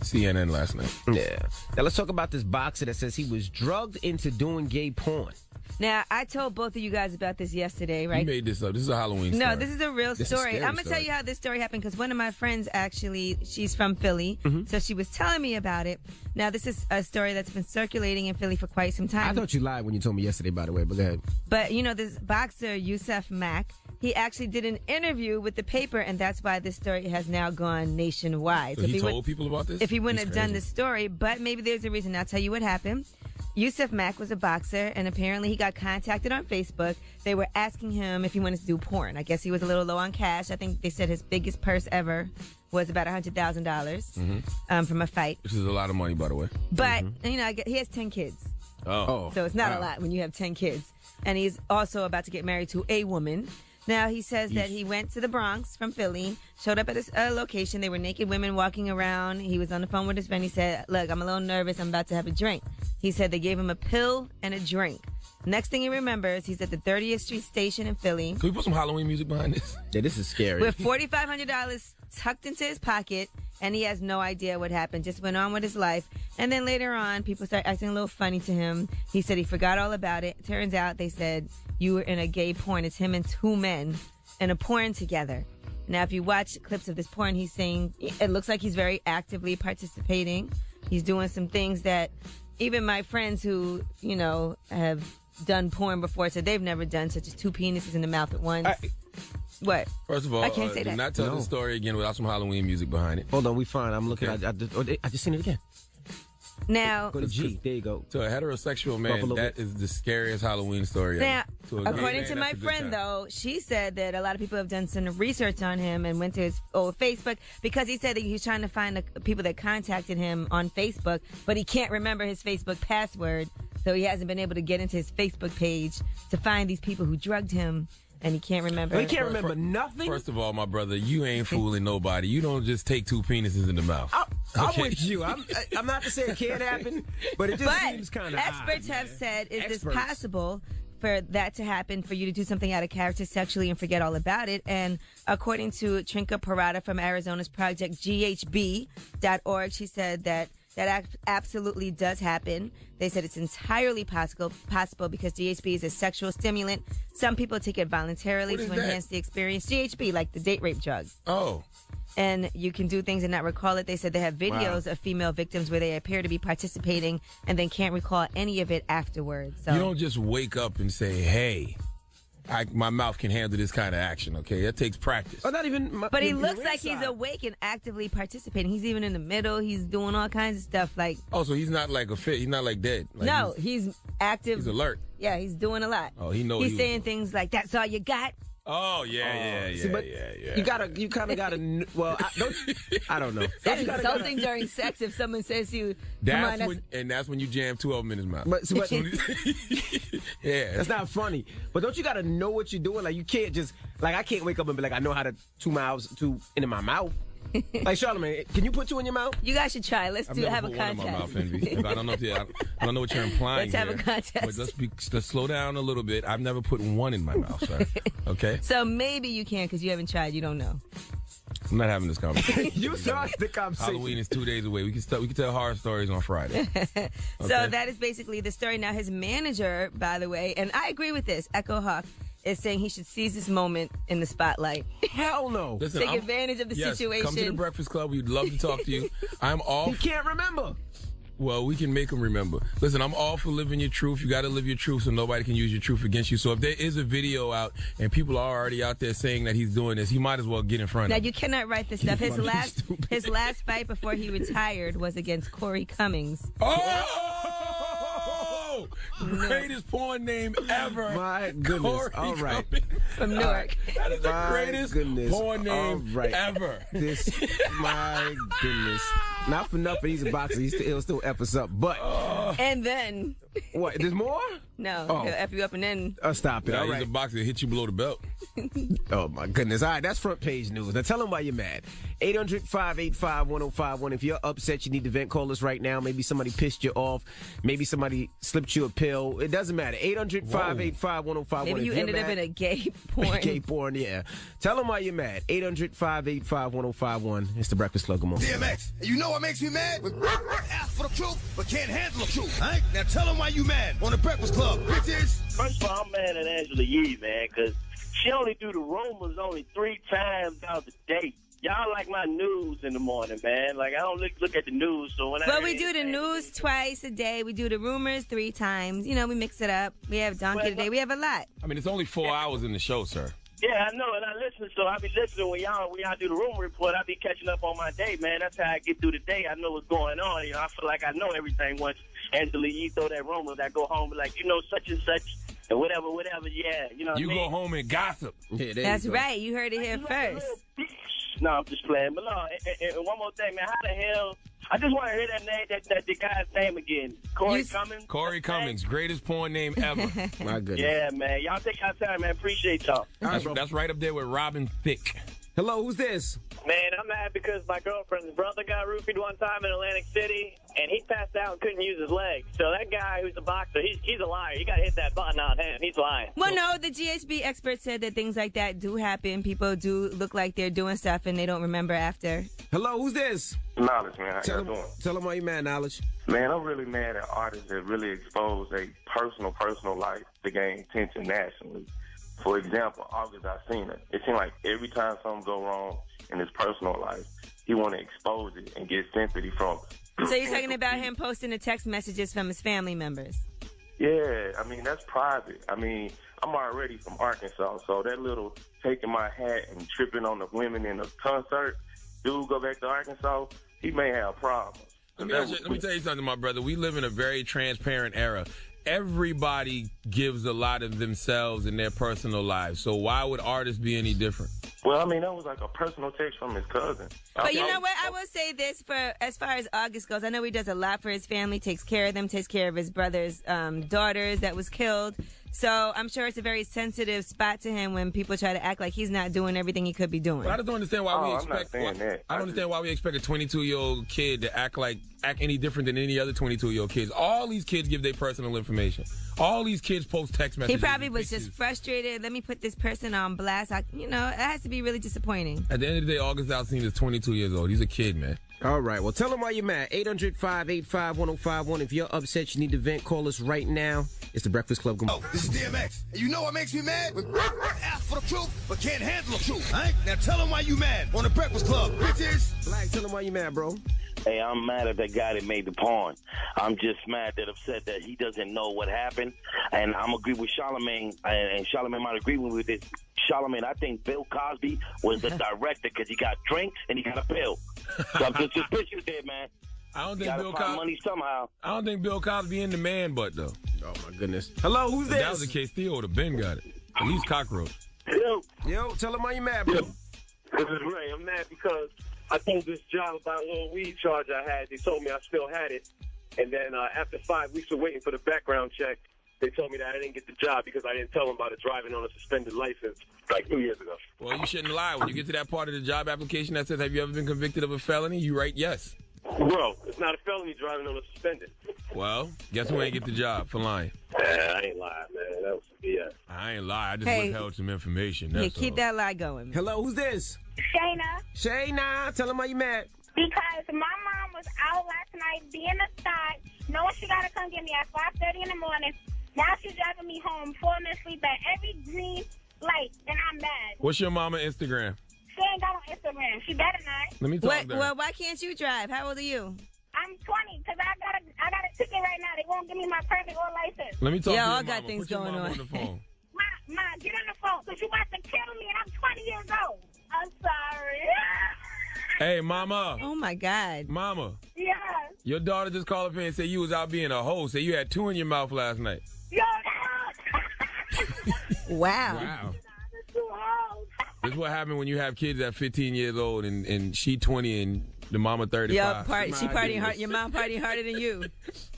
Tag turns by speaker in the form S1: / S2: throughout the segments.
S1: CNN last night.
S2: Yeah. Now let's talk about this boxer that says he was drugged into doing gay porn.
S3: Now, I told both of you guys about this yesterday, right?
S1: You made this up. This is a Halloween story.
S3: No, this is a real story. I'm going to
S1: story.
S3: tell you how this story happened because one of my friends actually, she's from Philly, so she was telling me about it. Now, this is a story that's been circulating in Philly for quite some time.
S2: I thought you lied when you told me yesterday, by the way, but go ahead.
S3: But, you know, this boxer, Yusuf Mack, he actually did an interview with the paper, and that's why this story has now gone nationwide.
S1: So he told people about this?
S3: If he wouldn't have done this story, but maybe there's a reason. I'll tell you what happened. Yusuf Mack was a boxer, and apparently he got contacted on Facebook. They were asking him if he wanted to do porn. I guess he was a little low on cash. I think they said his biggest purse ever was about $100,000 from a fight.
S1: Which is a lot of money, by the way.
S3: But, you know, he has 10 kids.
S1: Oh.
S3: So it's not a lot when you have 10 kids. And he's also about to get married to a woman. Now, he says that he went to the Bronx from Philly, showed up at this location. They were naked women walking around. He was on the phone with his friend. He said, look, I'm a little nervous. I'm about to have a drink. He said they gave him a pill and a drink. Next thing he remembers, he's at the 30th Street station in Philly.
S1: Can we put some Halloween music behind this?
S2: Yeah, this is scary.
S3: With $4,500 tucked into his pocket, and he has no idea what happened. Just went on with his life. And then later on, people start acting a little funny to him. He said he forgot all about it. Turns out they said, you were in a gay porn. It's him and two men in a porn together. Now, if you watch clips of this porn, he's saying, it looks like he's very actively participating. He's doing some things that even my friends who, you know, have done porn before said they've never done, such as two penises in the mouth at once. What?
S1: First of all,
S3: I can't say
S1: do
S3: that.
S1: not tell the story again without some Halloween music behind it.
S2: Hold on, we fine. I'm looking.
S1: Okay.
S2: I just seen it again.
S3: Now,
S2: Go to G. There you go.
S1: To a heterosexual man, that is the scariest Halloween story
S3: now,
S1: ever. To a gay
S3: according
S1: man,
S3: to
S1: that's
S3: my
S1: a good
S3: friend,
S1: time.
S3: though, she said that a lot of people have done some research on him and went to his old Facebook because he said that he was trying to find the people that contacted him on Facebook, but he can't remember his Facebook password, so he hasn't been able to get into his Facebook page to find these people who drugged him, and he can't remember.
S2: He can't remember nothing?
S1: First of all, my brother, you ain't fooling nobody. You don't just take two penises in the mouth.
S2: I'm with you. I'm not to say it can't happen, but it just seems kind of
S3: experts have said, is
S2: Experts.
S3: this possible for that to happen, for you to do something out of character sexually and forget all about it? And according to Trinka Parada from Arizona's project GHB.org, she said that absolutely does happen. They said it's entirely possible because GHB is a sexual stimulant. Some people take it voluntarily to enhance the experience. GHB, like the date rape drug.
S1: Oh.
S3: And you can do things and not recall it. They said they have videos of female victims where they appear to be participating and then can't recall any of it afterwards. So
S1: You don't just wake up and say, hey, my mouth can handle this kind of action, okay? That takes practice.
S2: But not even.
S3: But he looks like he's awake and actively participating. He's even in the middle. He's doing all kinds of stuff like.
S1: Oh, so he's not like he's not like dead. Like
S3: no, he's active.
S1: He's alert.
S3: Yeah, he's doing a lot.
S1: Oh, he knows.
S3: He's saying things like, "That's all you got."
S1: Oh yeah.
S2: See, but you kind of gotta. Well, I don't know.
S3: That's insulting during sex if someone says to you,
S1: that's when you jam two of them in his mouth.
S2: But
S1: yeah,
S2: that's not funny. But don't you gotta know what you're doing? Like you can't just I can't wake up and be like, I know how to 2 miles into my mouth. Like Charlamagne, can you put 2 in your mouth?
S3: You guys should try. Let's
S1: I've
S3: have
S1: never
S3: a
S1: put one in
S3: contest.
S1: my mouth, Envy. I don't know I don't know what you're implying.
S3: Let's have
S1: here,
S3: a contest.
S1: But let's slow down a little bit. I've never put one in my mouth, sir. Okay.
S3: So maybe you can because you haven't tried. You don't know.
S1: I'm not having this conversation.
S2: You started the conversation.
S1: Halloween is 2 days away. We can tell horror stories on Friday. Okay?
S3: So that is basically the story. Now his manager, by the way, and I agree with this, Echo Hawk, is saying he should seize this moment in the spotlight.
S2: Hell no.
S1: Listen,
S3: Take advantage of the situation.
S1: Come to the Breakfast Club. We'd love to talk to you. I'm all.
S2: He can't remember.
S1: Well, we can make him remember. Listen, I'm all for living your truth. You got to live your truth so nobody can use your truth against you. So if there is a video out and people are already out there saying that he's doing this, he might as well get in front
S3: Now
S1: of him.
S3: you cannot write this stuff. His last fight before he retired was against Corey Cummings.
S1: Oh! Greatest porn name ever.
S2: My goodness.
S1: Corey
S2: All right.
S1: Cummings.
S3: From Newark.
S1: That is the
S2: My
S1: greatest
S2: goodness.
S1: porn name
S2: All right.
S1: ever.
S2: My goodness. Not for nothing, he's a boxer. He'll still F us up. But
S3: And then.
S2: What? There's more?
S3: No.
S2: Oh.
S3: He'll F you up and then.
S2: Stop it.
S1: Nah,
S2: All
S1: he's
S2: right.
S1: a boxer that hit you below the belt.
S2: Oh, my goodness. All right, that's front page news. Now, tell them why you're mad. 800-585-1051. If you're upset, you need to vent. Call us right now. Maybe somebody pissed you off. Maybe somebody slipped you a pill. It doesn't matter. 800-585-1051.
S3: Maybe you ended up in a gay porn.
S2: Gay porn, yeah. Tell them why you're mad. 800-585-1051. It's the Breakfast Club. Good morning.
S4: DMX, you know what makes me mad? Ask for the truth, but can't handle the truth. All right? Now tell them why you mad on the Breakfast Club, bitches.
S5: First of all, I'm mad at Angela Yee, man, because she only do the rumors only 3 times out the day. Y'all like my news in the morning, man. Like, I don't look at the news, so when
S3: Well, we do the news twice a day. We do the rumors 3 times. You know, we mix it up. We have Donkey today. We have a lot.
S1: I mean, it's only 4 hours in the show, sir.
S5: Yeah, I know, and I listen, so I be listening when y'all do the rumor report. I be catching up on my day, man. That's how I get through the day. I know what's going on. You know, I feel like I know everything once Angela Yee throw that rumor. I go home and like, you know, such and such, and whatever, yeah. You know what I mean?
S1: Go home and gossip.
S2: Yeah,
S3: That's right. You heard it here first.
S5: No, I'm just playing. But no, and one more thing, man. How the hell? I just want to hear that name, that the guy's name again. Corey Cummings.
S1: Corey Cummings, greatest porn name ever.
S2: My goodness.
S5: Yeah, man. Y'all take your time, man. Appreciate y'all.
S1: That's right up there with Robin Thicke.
S2: Hello, who's this?
S6: Man, I'm mad because my girlfriend's brother got roofied one time in Atlantic City, and he passed out and couldn't use his legs. So that guy who's a boxer, he's a liar. You got to hit that button on him. He's lying.
S3: Well, no, the GHB expert said that things like that do happen. People do look like they're doing stuff, and they don't remember after.
S2: Hello, who's this?
S7: Knowledge, man. How y'all doing?
S2: Tell them why you mad, Knowledge.
S7: Man, I'm really mad at artists that really expose a personal life to gain attention nationally. For example, August Alsina. It seems like every time something go wrong in his personal life, he want to expose it and get sympathy from it.
S3: So you're talking about him posting the text messages from his family members?
S7: Yeah, I mean, that's private. I mean, I'm already from Arkansas, so that little taking my hat and tripping on the women in the concert, dude go back to Arkansas, he may have problems.
S1: Let me tell you something, my brother. We live in a very transparent era. Everybody gives a lot of themselves in their personal lives. So why would artists be any different?
S7: Well, I mean, that was like a personal text from his cousin.
S3: But you know what? I will say this for as far as August goes. I know he does a lot for his family, takes care of them, takes care of his brother's daughters that was killed. So I'm sure it's a very sensitive spot to him when people try to act like he's not doing everything he could be doing.
S1: But I just don't understand why we
S7: I'm
S1: expect.
S7: not saying that.
S1: I don't understand why we expect a 22-year-old kid to act any different than any other 22-year-old kids. All these kids give their personal information. All these kids post text messages.
S3: He probably was just frustrated. Let me put this person on blast. It has to be really disappointing.
S1: At the end of the day, August Alsina is 22 years old. He's a kid, man.
S2: All right. Well, tell them why you're mad. 800-585-1051. If you're upset, you need to vent. Call us right now. It's the Breakfast Club. Good morning.
S4: This is DMX. And you know what makes me mad? Ask for the truth, but can't handle the truth. All right? Now tell them why you mad on the Breakfast Club, bitches.
S2: Black, tell them why you mad, bro.
S5: Hey, I'm mad at that guy that made the porn. I'm just mad that upset that he doesn't know what happened. And I'm agree with Charlamagne, and Charlamagne might agree with this. Charlamagne, I think Bill Cosby was the director because he got drinks and he got a pill. So I'm just suspicious there, man.
S1: I don't think
S5: Gotta
S1: Bill
S5: find
S1: Cosby.
S5: money somehow.
S1: I don't think Bill Cosby in the man butt though.
S2: Oh my goodness. Hello, who's
S1: If
S2: this?
S1: that was the case, Theo would have been got it. At least cockroach.
S2: Yo, tell them why you mad, bro.
S6: This is Ray. I'm mad because I told this job about a little weed charge I had. They told me I still had it. And then after 5 weeks of waiting for the background check, they told me that I didn't get the job because I didn't tell them about it driving on a suspended license like 2 years ago.
S1: Well, you shouldn't lie. When you get to that part of the job application that says, have you ever been convicted of a felony? You write yes.
S6: Bro, it's not a felony driving on a suspended.
S1: Well, guess who ain't get the job for lying?
S6: I ain't lying, man. That was BS.
S1: I ain't lie. I just
S3: Hey.
S1: withheld some information.
S3: Yeah,
S1: That's
S3: keep
S1: all.
S3: that lie going.
S2: Hello, who's this? Shayna, tell them why you mad.
S8: Because my mom was out last night being a thot, knowing she got to come get me at 5:30 in the morning. Now she's driving me home, 4 minutes sleep at every green light, and I'm mad.
S1: What's your mama Instagram?
S8: She ain't got on Instagram. She better not.
S1: Let me talk to her.
S3: Well, why can't you drive? How old are you?
S8: I'm 20 because I got a ticket right now. They won't give me my permit or license.
S1: Let me talk to
S3: Yeah,
S1: your
S3: all got
S1: mama.
S3: things
S1: Put your
S3: going
S1: mama
S3: on.
S1: the phone.
S8: Ma, get on the phone because you about to kill me, and I'm 20 years old. I'm sorry.
S1: Hey, mama.
S3: Oh my God.
S1: Mama.
S8: Yes.
S1: Your daughter just called up here and said you was out being a hoe. Said you had 2 in your mouth last night.
S8: Yo,
S3: Wow.
S1: Wow.
S8: too old.
S1: This is what happened when you have kids at 15 years old and she 20 and the mama 35.
S3: Yeah, she partying hard. Your mom partying harder than you.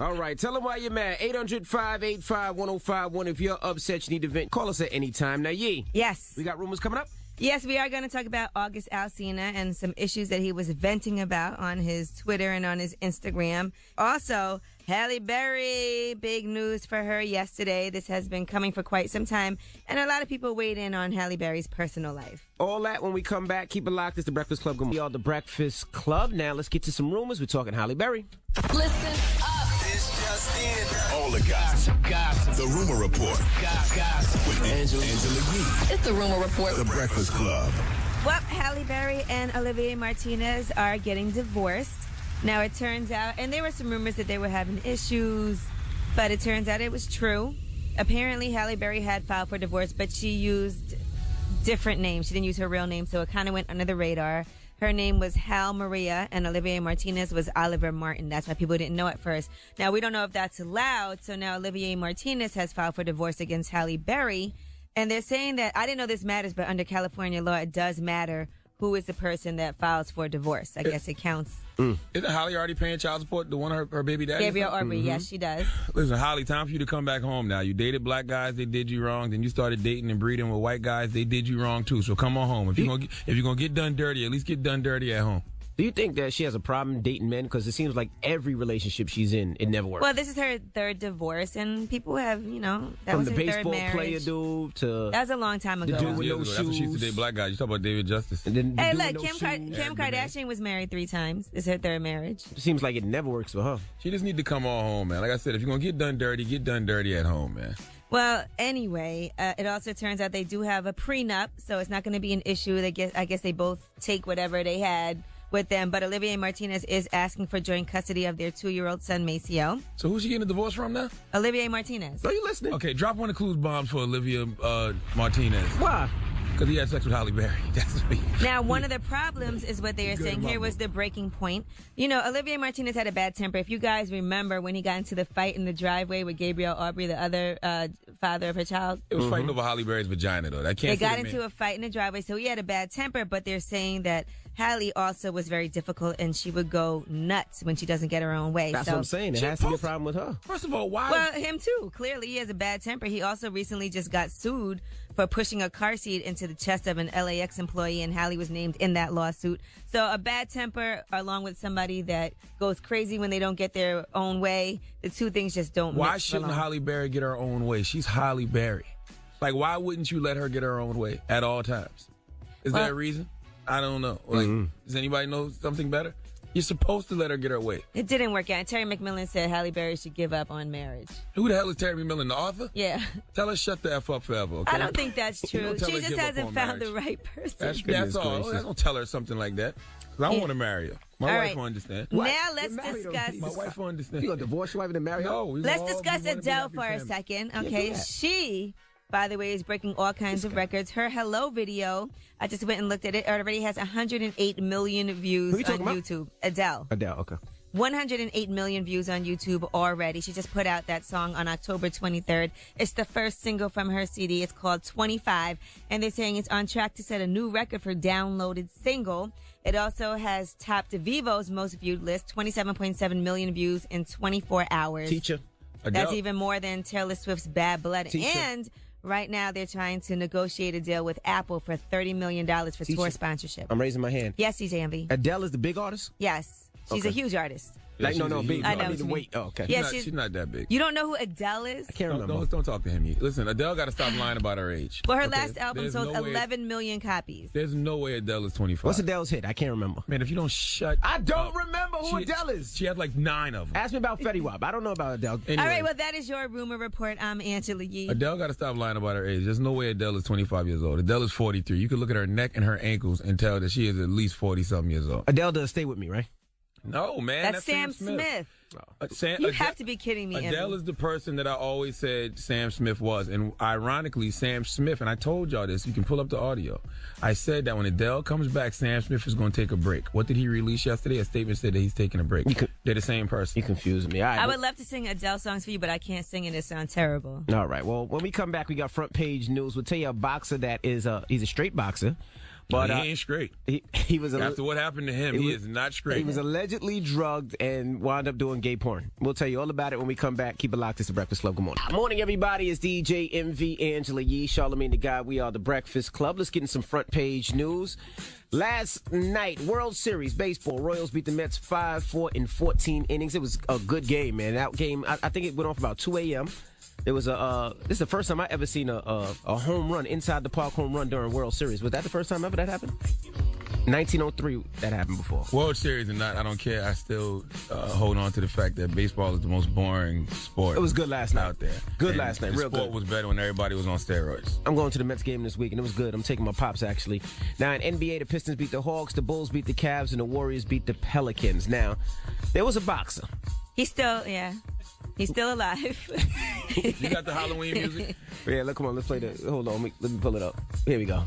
S2: All right, tell them why you're mad. 800-585-1051. If you're upset, you need to vent. Call us at any time. Now, Yee.
S3: Yes.
S2: We got rumors coming up?
S3: Yes, we are going to talk about August Alsina and some issues that he was venting about on his Twitter and on his Instagram. Also, Halle Berry, big news for her yesterday. This has been coming for quite some time, and a lot of people weighed in on Halle Berry's personal life.
S2: All that when we come back. Keep it locked. It's The Breakfast Club. We are The Breakfast Club. Now, let's get to some rumors. We're talking Halle Berry.
S9: Listen up.
S4: It's just in. All the gossip. The Rumor Report. Gossip. With Angela Yee.
S9: It's The Rumor Report.
S4: The Breakfast Club.
S3: Well, Halle Berry and Olivier Martinez are getting divorced. Now, it turns out, and there were some rumors that they were having issues, but it turns out it was true. Apparently, Halle Berry had filed for divorce, but she used different names. She didn't use her real name, so it kind of went under the radar. Her name was Hal Maria, and Olivier Martinez was Oliver Martin. That's why people didn't know at first. Now, we don't know if that's allowed, so now Olivier Martinez has filed for divorce against Halle Berry, and they're saying that, I didn't know this matters, but under California law, it does matter who is the person that files for divorce. I guess it counts.
S1: Isn't Holly already paying child support to one of her baby daddy?
S3: Gabriel Aubrey, yes, she does.
S1: Listen, Holly, time for you to come back home now. You dated black guys, they did you wrong. Then you started dating and breeding with white guys, they did you wrong too. So come on home. If you're gonna get done dirty, at least get done dirty at home.
S2: Do you think that she has a problem dating men? Because it seems like every relationship she's in, it never works.
S3: Well, this is her third divorce, and people have, that
S2: From
S3: was
S2: the
S3: her third
S2: baseball
S3: marriage.
S2: player dude to...
S3: That was a long time ago.
S2: The dude with no
S1: That's when she used to date black guys. You talk about David Justice.
S2: And then the
S3: Hey,
S2: dude
S3: look,
S2: with no
S3: Kim Kardashian was married 3 times. This is her third marriage.
S2: It seems like it never works for her.
S1: She just need to come on home, man. Like I said, if you're gonna get done dirty at home, man.
S3: Well, anyway, it also turns out they do have a prenup, so it's not going to be an issue. I guess they both take whatever they had with them, but Olivier Martinez is asking for joint custody of their 2-year-old son, Maceo.
S1: So who's she getting a divorce from now?
S3: Olivier Martinez.
S2: Are you listening?
S1: Okay, drop one of the clues bombs for Olivia Martinez.
S2: Why?
S1: Because he had sex with Halle Berry. That's what
S3: Now, one of the problems is what they are saying. Here was the breaking point. Olivier Martinez had a bad temper. If you guys remember when he got into the fight in the driveway with Gabriel Aubrey, the other father of her child.
S1: It was fighting over Halle Berry's vagina, though.
S3: They got into a fight in the driveway, so he had a bad temper, but they're saying that Halle also was very difficult, and she would go nuts when she doesn't get her own way.
S2: That's what I'm saying. It has to be a problem with her.
S1: First of all, why?
S3: Well, him too. Clearly, he has a bad temper. He also recently just got sued for pushing a car seat into the chest of an LAX employee, and Halle was named in that lawsuit. So a bad temper along with somebody that goes crazy when they don't get their own way, the two things just don't mix.
S1: Why shouldn't Halle Berry get her own way? She's Halle Berry. Like, why wouldn't you let her get her own way at all times? Is there a reason? I don't know. Like, does anybody know something better? You're supposed to let her get her way.
S3: It didn't work out. Terry McMillan said Halle Berry should give up on marriage.
S1: Who the hell is Terry McMillan, the author?
S3: Yeah.
S1: Tell her shut the F up forever, okay?
S3: I don't think that's true.
S1: Tell
S3: She
S1: her
S3: just
S1: give up
S3: hasn't
S1: on
S3: found
S1: marriage.
S3: the right person.
S1: That's all. I don't tell her something like that. 'Cause I want to marry her. My
S3: All
S1: wife
S3: right.
S1: will understand.
S3: Now let's discuss.
S1: My wife will understand.
S2: You gonna divorce your wife and then marry her?
S1: No.
S3: Let's discuss Adele for a second. Okay. She, by the way, is breaking all kinds of records. Her Hello video, I just went and looked at it. It already has 108 million views on YouTube. Adele.
S2: Adele, okay.
S3: 108 million views on YouTube already. She just put out that song on October 23rd. It's the first single from her CD. It's called 25, and they're saying it's on track to set a new record for downloaded single. It also has topped Vivo's most viewed list, 27.7 million views in 24 hours.
S2: Teacher.
S3: That's even more than Taylor Swift's Bad Blood.
S2: Teacher.
S3: And right now they're trying to negotiate a deal with Apple for $30 million for
S2: Teacher.
S3: tour sponsorship.
S2: I'm raising my hand.
S3: Yes, CJMV.
S2: Adele is the big artist?
S3: Yes. She's a huge artist.
S2: Like, no, big.
S3: I know
S2: I
S3: what
S2: need to
S3: you mean.
S2: wait. Oh, okay.
S3: Yeah,
S1: She's not that big.
S3: You don't know who Adele is?
S2: I can't remember.
S1: Don't talk to him. Listen, Adele got to stop lying about her age.
S3: Well, her last album
S1: There's
S3: sold
S1: no way-
S3: 11 million copies.
S1: There's no way Adele is 25.
S2: What's Adele's hit? I can't remember.
S1: Man, if you don't shut
S2: I don't
S1: up.
S2: remember who Adele is.
S1: She had like 9 of them.
S2: Ask me about Fetty Wap. I don't know about Adele.
S1: Anyway,
S3: All right, well, that is your rumor report. I'm Angela Yee.
S1: Adele got to stop lying about her age. There's no way Adele is 25 years old. Adele is 43. You can look at her neck and her ankles and tell that she is at least 40-something years old.
S2: Adele does Stay With Me, right?
S1: No, man.
S3: That's Sam Smith. You have to be kidding me,
S1: Adele
S3: Emily.
S1: is the person that I always said Sam Smith was. And ironically, Sam Smith, and I told y'all this, you can pull up the audio. I said that when Adele comes back, Sam Smith is going to take a break. What did he release yesterday? A statement said that he's taking a break. They're the same person.
S2: You confused me. All right,
S3: I would love to sing Adele songs for you, but I can't sing it. It sounds terrible.
S2: All right. Well, when we come back, we got front page news. We'll tell you a boxer that is he's a straight boxer. But
S1: he ain't straight.
S2: He was
S1: after what happened to him, he is not straight.
S2: He was allegedly drugged and wound up doing gay porn. We'll tell you all about it when we come back. Keep it locked. It's the Breakfast Club. Good morning. Good morning, everybody. It's DJ MV, Angela Yee, Charlamagne the God. We are the Breakfast Club. Let's get in some front page news. Last night, World Series baseball. Royals beat the Mets 5-4 in 14 innings. It was a good game, man. That game, I think it went off about 2 a.m. It was this is the first time I ever seen a home run, inside the park home run during World Series. Was that the first time ever that happened? 1903, that happened before.
S1: World Series or not, I don't care. I still hold on to the fact that baseball is the most boring sport.
S2: It was good last night
S1: out there.
S2: Good last night, real good.
S1: The sport was better when everybody was on steroids.
S2: I'm going to the Mets game this week, and it was good. I'm taking my pops, actually. Now, in NBA, the Pistons beat the Hawks, the Bulls beat the Cavs, and the Warriors beat the Pelicans. Now, there was a boxer.
S3: He's still alive.
S1: You got the Halloween music?
S2: Yeah, look, come on, let's play the. Hold on, let me pull it up. Here we go.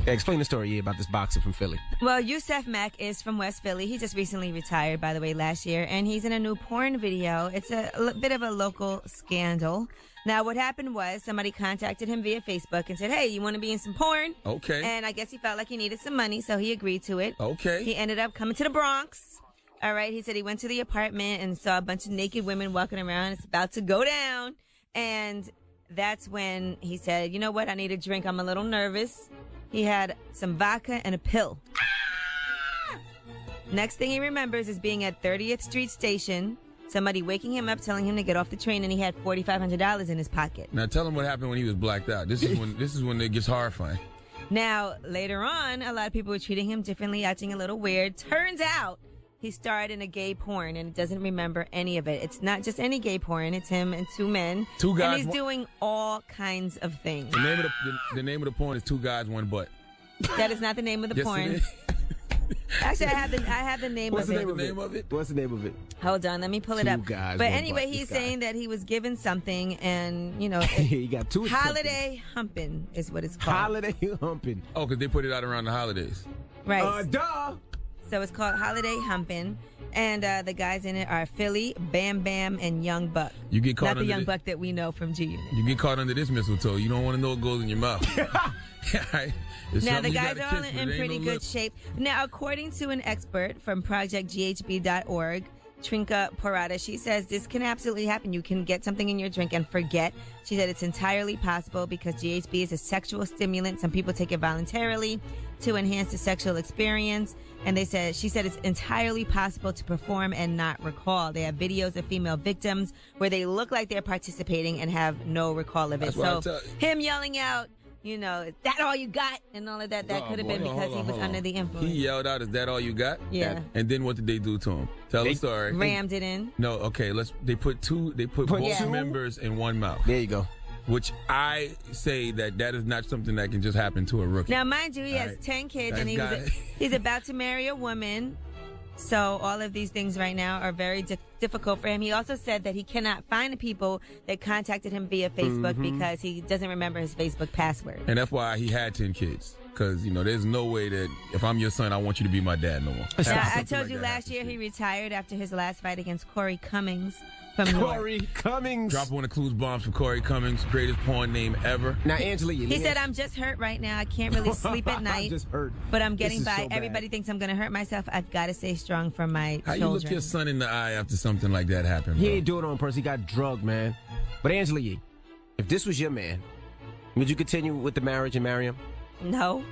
S2: Yeah, explain the story about this boxer from Philly.
S3: Well, Yusef Mack is from West Philly. He just recently retired, by the way, last year, and he's in a new porn video. It's a bit of a local scandal. Now, what happened was somebody contacted him via Facebook and said, hey, you want to be in some porn?
S1: Okay.
S3: And I guess he felt like he needed some money, so he agreed to it.
S1: Okay.
S3: He ended up coming to the Bronx. All right. He said he went to the apartment and saw a bunch of naked women walking around. It's about to go down. And that's when he said, you know what? I need a drink. I'm a little nervous. He had some vodka and a pill. Next thing he remembers is being at 30th Street Station, somebody waking him up, telling him to get off the train, and he had $4,500 in his pocket.
S1: Now tell him what happened when he was blacked out. This is when it gets horrifying.
S3: Now, later on, a lot of people were treating him differently, acting a little weird. Turns out he starred in a gay porn and doesn't remember any of it. It's not just any gay porn. It's him and two men.
S1: Two guys.
S3: And he's doing all kinds of things.
S1: The name of the porn is Two Guys, One Butt.
S3: That is not the name of the porn. Actually, I have the name
S2: What's
S3: of
S2: the
S3: it.
S2: name of it? What's the name of it?
S3: Hold on, let me pull it
S2: Two
S3: up.
S2: Guys,
S3: but
S2: One
S3: anyway,
S2: Butt.
S3: he's saying that he was given something, and you know,
S2: He got two.
S3: holiday humping is what it's called.
S2: Holiday humping.
S1: Oh, because they put it out around the holidays.
S3: Right.
S2: Duh.
S3: So it's called Holiday Humping. And the guys in it are Philly, Bam Bam, and Young Buck.
S1: You get caught
S3: Not the
S1: under
S3: Young Buck that we know from G Unit.
S1: You get caught under this mistletoe. You don't want to know what goes in your mouth.
S3: Now, the guys are all in pretty good shape. Now, according to an expert from ProjectGHB.org, Trinka Parada, she says this can absolutely happen. You can get something in your drink and forget. She said it's entirely possible because GHB is a sexual stimulant. Some people take it voluntarily to enhance the sexual experience. And she said it's entirely possible to perform and not recall. They have videos of female victims where they look like they're participating and have no recall of it. So him yelling out, you know, is that all you got? And all of that, could have been because he was under the influence.
S1: He yelled out, is that all you got?
S3: Yeah.
S1: And then what did they do to him? Tell the story.
S3: Rammed it in.
S1: No, okay, they put both members in one mouth.
S2: There you go.
S1: Which I say that is not something that can just happen to a rookie.
S3: Now, mind you, he has 10 kids, and he's about to marry a woman. So all of these things right now are very difficult for him. He also said that he cannot find the people that contacted him via Facebook because he doesn't remember his Facebook password.
S1: And that's why he had 10 kids. Because, you know, there's no way that if I'm your son, I want you to be my dad no more.
S3: Now, I told you last year he retired after his last fight against Corey Cummings from
S2: Corey Cummings.
S1: Drop one of Clues bombs for Corey Cummings, greatest porn name ever.
S2: Now, Angela,
S3: he said, I'm just hurt right now. I can't really sleep at night.
S2: I'm just hurt.
S3: But I'm getting by.
S2: So
S3: everybody thinks I'm going to hurt myself. I've got to stay strong for my
S1: How
S3: children.
S1: you look your son in the eye after something like that happened, bro?
S2: He ain't doing it on purpose. He got drugged, man. But Angela Yee, if this was your man, would you continue with the marriage and marry him?
S3: No.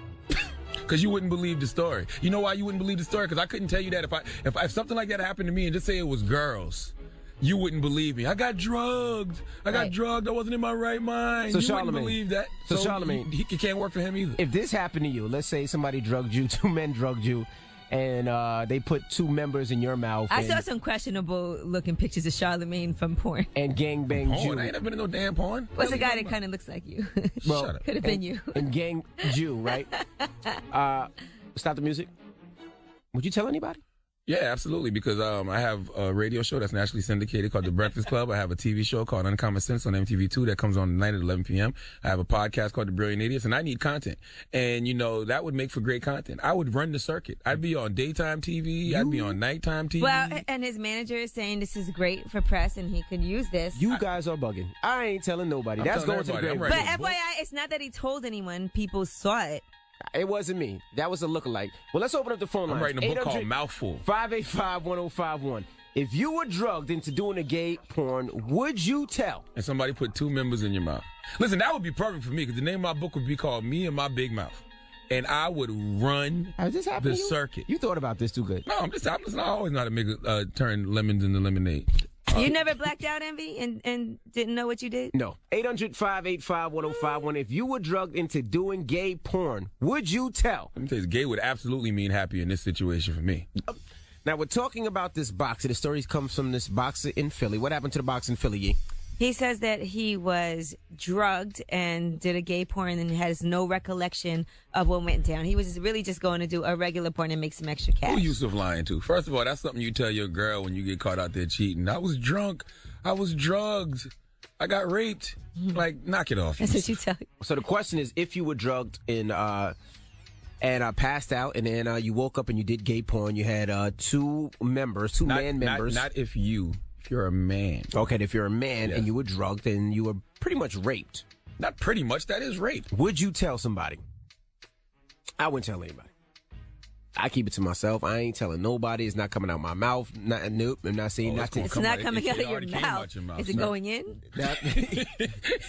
S1: Because you wouldn't believe the story. You know why you wouldn't believe the story? Because I couldn't tell you that if something like that happened to me and just say it was girls, you wouldn't believe me. I got drugged. I wasn't in my right mind.
S2: So
S1: you wouldn't
S2: Charlamagne,
S1: believe that.
S2: So Charlamagne,
S1: he can't work for him either.
S2: If this happened to you, let's say somebody drugged you, two men drugged you, and they put two members in your mouth.
S3: I saw some questionable looking pictures of Charlamagne from porn.
S2: And gangbanged you.
S1: I ain't never been in no damn porn.
S3: What's a guy that kind of looks like you?
S2: Well,
S3: could have been you.
S2: And gang you, right? Stop the music. Would you tell anybody?
S1: Yeah, absolutely. Because I have a radio show that's nationally syndicated called The Breakfast Club. I have a TV show called Uncommon Sense on MTV2 that comes on tonight at 11 p.m. I have a podcast called The Brilliant Idiots, and I need content. And, that would make for great content. I would run the circuit. I'd be on daytime TV. I'd be on nighttime TV.
S3: Well, and his manager is saying this is great for press and he could use this.
S2: You guys are bugging. I ain't telling nobody. That's going to the grave.
S3: But FYI, it's not that he told anyone. People saw it.
S2: It wasn't me. That was a lookalike. Well, let's open up the phone line.
S1: I'm writing a book called Mouthful.
S2: 585-1051. If you were drugged into doing a gay porn, would you tell?
S1: And somebody put 2 members in your mouth. Listen, that would be perfect for me because the name of my book would be called Me and My Big Mouth. And I would run the circuit.
S2: You thought about this too good.
S1: No, I always know how to make turn lemons into lemonade.
S3: You never blacked out, Envy, and didn't know what you did?
S2: No. 800-585-1051. If you were drugged into doing gay porn, would you tell?
S1: Let me tell you, gay would absolutely mean happy in this situation for me.
S2: Now, we're talking about this boxer. The story comes from this boxer in Philly. What happened to the boxer in Philly, Yee?
S3: He says that he was drugged and did a gay porn and has no recollection of what went down. He was really just going to do a regular porn and make some extra cash.
S1: Who Yusuf lying to? First of all, that's something you tell your girl when you get caught out there cheating. I was drunk. I was drugged. I got raped. Like, knock it off.
S3: That's what you tell.
S2: So the question is, if you were drugged and passed out, and then you woke up and you did gay porn, you had two man members.
S1: Not if you're a man.
S2: Okay, if you're a man and you were drugged and you were pretty much raped.
S1: Not pretty much, that is rape.
S2: Would you tell somebody? I wouldn't tell anybody. I keep it to myself. I ain't telling nobody. It's not coming out my mouth. Nope. I'm not saying nothing.
S3: It's not coming out of your mouth. Is it going in?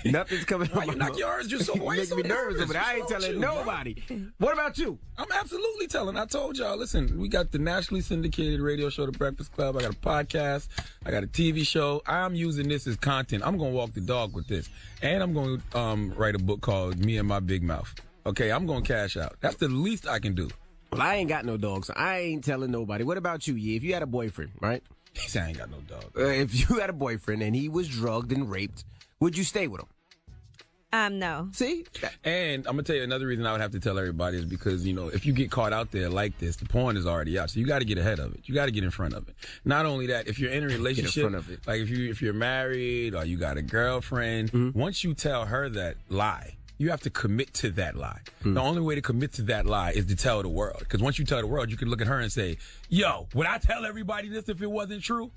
S2: Nothing's coming out of my mouth.
S1: Yours just so white.
S2: Makes me nervous, but I ain't telling nobody. What about you?
S1: I'm absolutely telling. I told y'all, listen, we got the nationally syndicated radio show, The Breakfast Club. I got a podcast. I got a TV show. I'm using this as content. I'm going to walk the dog with this. And I'm going to write a book called Me and My Big Mouth. Okay, I'm going to cash out. That's the least I can do.
S2: Well, I ain't got no dog, so I ain't telling nobody. What about you, Yee? If you had a boyfriend, right?
S1: He said I ain't got no dog.
S2: If you had a boyfriend and he was drugged and raped, would you stay with him?
S3: No.
S2: See?
S1: And I'm going to tell you another reason I would have to tell everybody is because, if you get caught out there like this, the porn is already out. So you got to get ahead of it. You got to get in front of it. Not only that, if you're in a relationship,
S2: get in front of it.
S1: like if you're married or you got a girlfriend, once you tell her that lie, you have to commit to that lie. The only way to commit to that lie is to tell the world. Because once you tell the world, you can look at her and say, yo, would I tell everybody this if it wasn't true?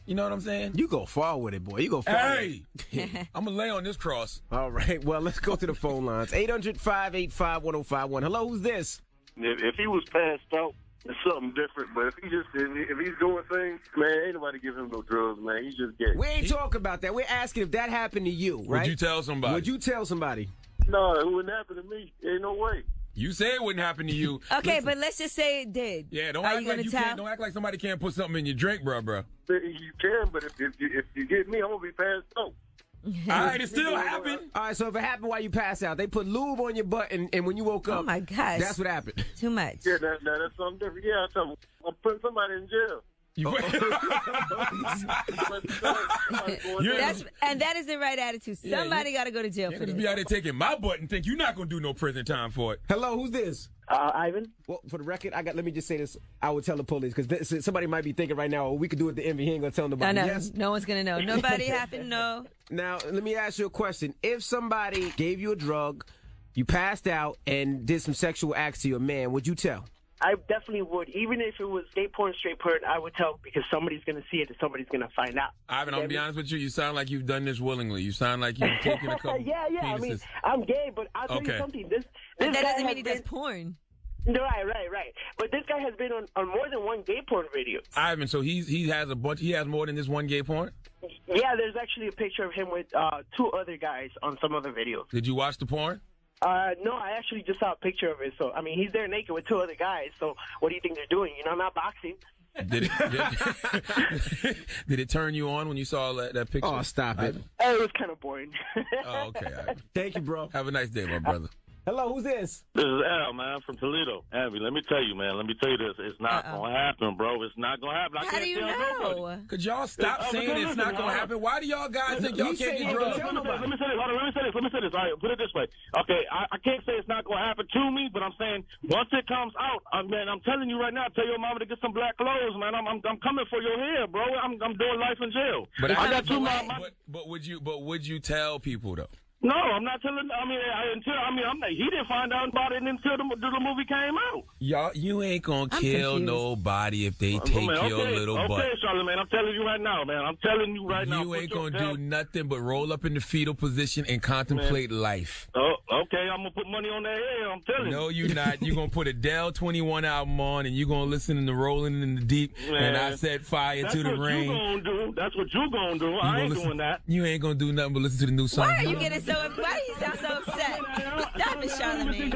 S1: You know what I'm saying?
S2: You go far with it, boy. You go far with
S1: it. I'm going to lay on this cross.
S2: All right. Well, let's go to the phone lines. 800-585-1051. Hello, who's this?
S6: If he was passed out, it's something different. But if he's doing things, man, ain't nobody giving him no drugs, man. He's just gay.
S2: We ain't talking about that. We're asking if that happened to you, right?
S1: Would you tell somebody?
S2: Would you tell somebody?
S6: No, it wouldn't happen to me. Ain't no way.
S1: You say it wouldn't happen to you.
S3: Okay, but let's just say it did.
S1: Yeah, don't act like you can't. Don't act like somebody can't put something in your drink, bro.
S6: You can, but if you get me, I'm gonna be passed out.
S1: All right, it still happened.
S2: All right, so if it happened while you passed out, they put lube on your butt, and when you woke up,
S3: oh my gosh,
S2: that's what happened.
S3: Too much.
S6: Yeah, that's something different. Yeah, I'm putting somebody in jail.
S3: That is the right attitude. Somebody got to go to jail for this.
S1: Be out there taking my butt and think you're not gonna do no prison time for it.
S2: Hello, who's this?
S6: Ivan.
S2: Well, for the record, let me just say this. I would tell the police because somebody might be thinking right now, we could do it to Envy. He ain't gonna tell nobody.
S3: No,
S2: yes?
S3: No one's gonna know. Nobody happened to know.
S2: Now, let me ask you a question. If somebody gave you a drug, you passed out, and did some sexual acts to your man, would you tell?
S10: I definitely would. Even if it was gay porn, straight porn, I would tell because somebody's going to see it and somebody's going to find out.
S1: Ivan, I'll be honest with you. You sound like you've done this willingly. You sound like you've taken a couple
S10: Yeah.
S1: penises.
S10: I mean, I'm gay, but I'll tell you something. This
S3: that doesn't mean he does porn.
S10: Right. But this guy has been on more than one gay porn video.
S1: Ivan, so he has a bunch. He has more than this one gay porn?
S10: Yeah, there's actually a picture of him with two other guys on some other videos.
S1: Did you watch the porn?
S10: No, I actually just saw a picture of it. So, I mean, he's there naked with two other guys. So, what do you think they're doing? Not boxing.
S1: Did it turn you on when you saw that picture?
S2: Oh, stop it.
S10: It was kind of boring.
S1: Oh, okay. Ivan.
S2: Thank you, bro.
S1: Have a nice day, my brother.
S2: Hello, who's this?
S11: This is Al, man, from Toledo. Abby, let me tell you, man. Let me tell you this. It's not going to happen, bro. It's not going to happen.
S3: How do you know?
S1: Could y'all stop saying it's not going to happen? Why do y'all guys think y'all can't get drugs?
S11: Let me say this. All right, put it this way. Okay, I can't say it's not going to happen to me, but I'm saying once it comes out, man, I'm telling you right now, tell your mama to get some black clothes, man. I'm coming for your hair, bro. I'm doing life in jail.
S1: But
S11: I got two
S1: But would you tell people though?
S11: No, I'm not telling. He didn't find out about it until the movie came out.
S1: You ain't gonna kill nobody if they take your little butt.
S11: Okay, Charlamagne, I'm telling you right now, man. I'm telling you right now.
S1: You ain't gonna do nothing but roll up in the fetal position and contemplate life.
S11: Oh, okay. I'm gonna put money on that hair. I'm telling you.
S1: No, you're not. You're gonna put a Dell 21 album on, and you're gonna listen to Rolling in the Deep. Man, and I set fire to the rain.
S11: That's what you gonna do. I ain't doing that.
S1: You ain't gonna do nothing but listen to the new song.
S3: Why are you getting why do you sound so upset? Stop it, Charlamagne.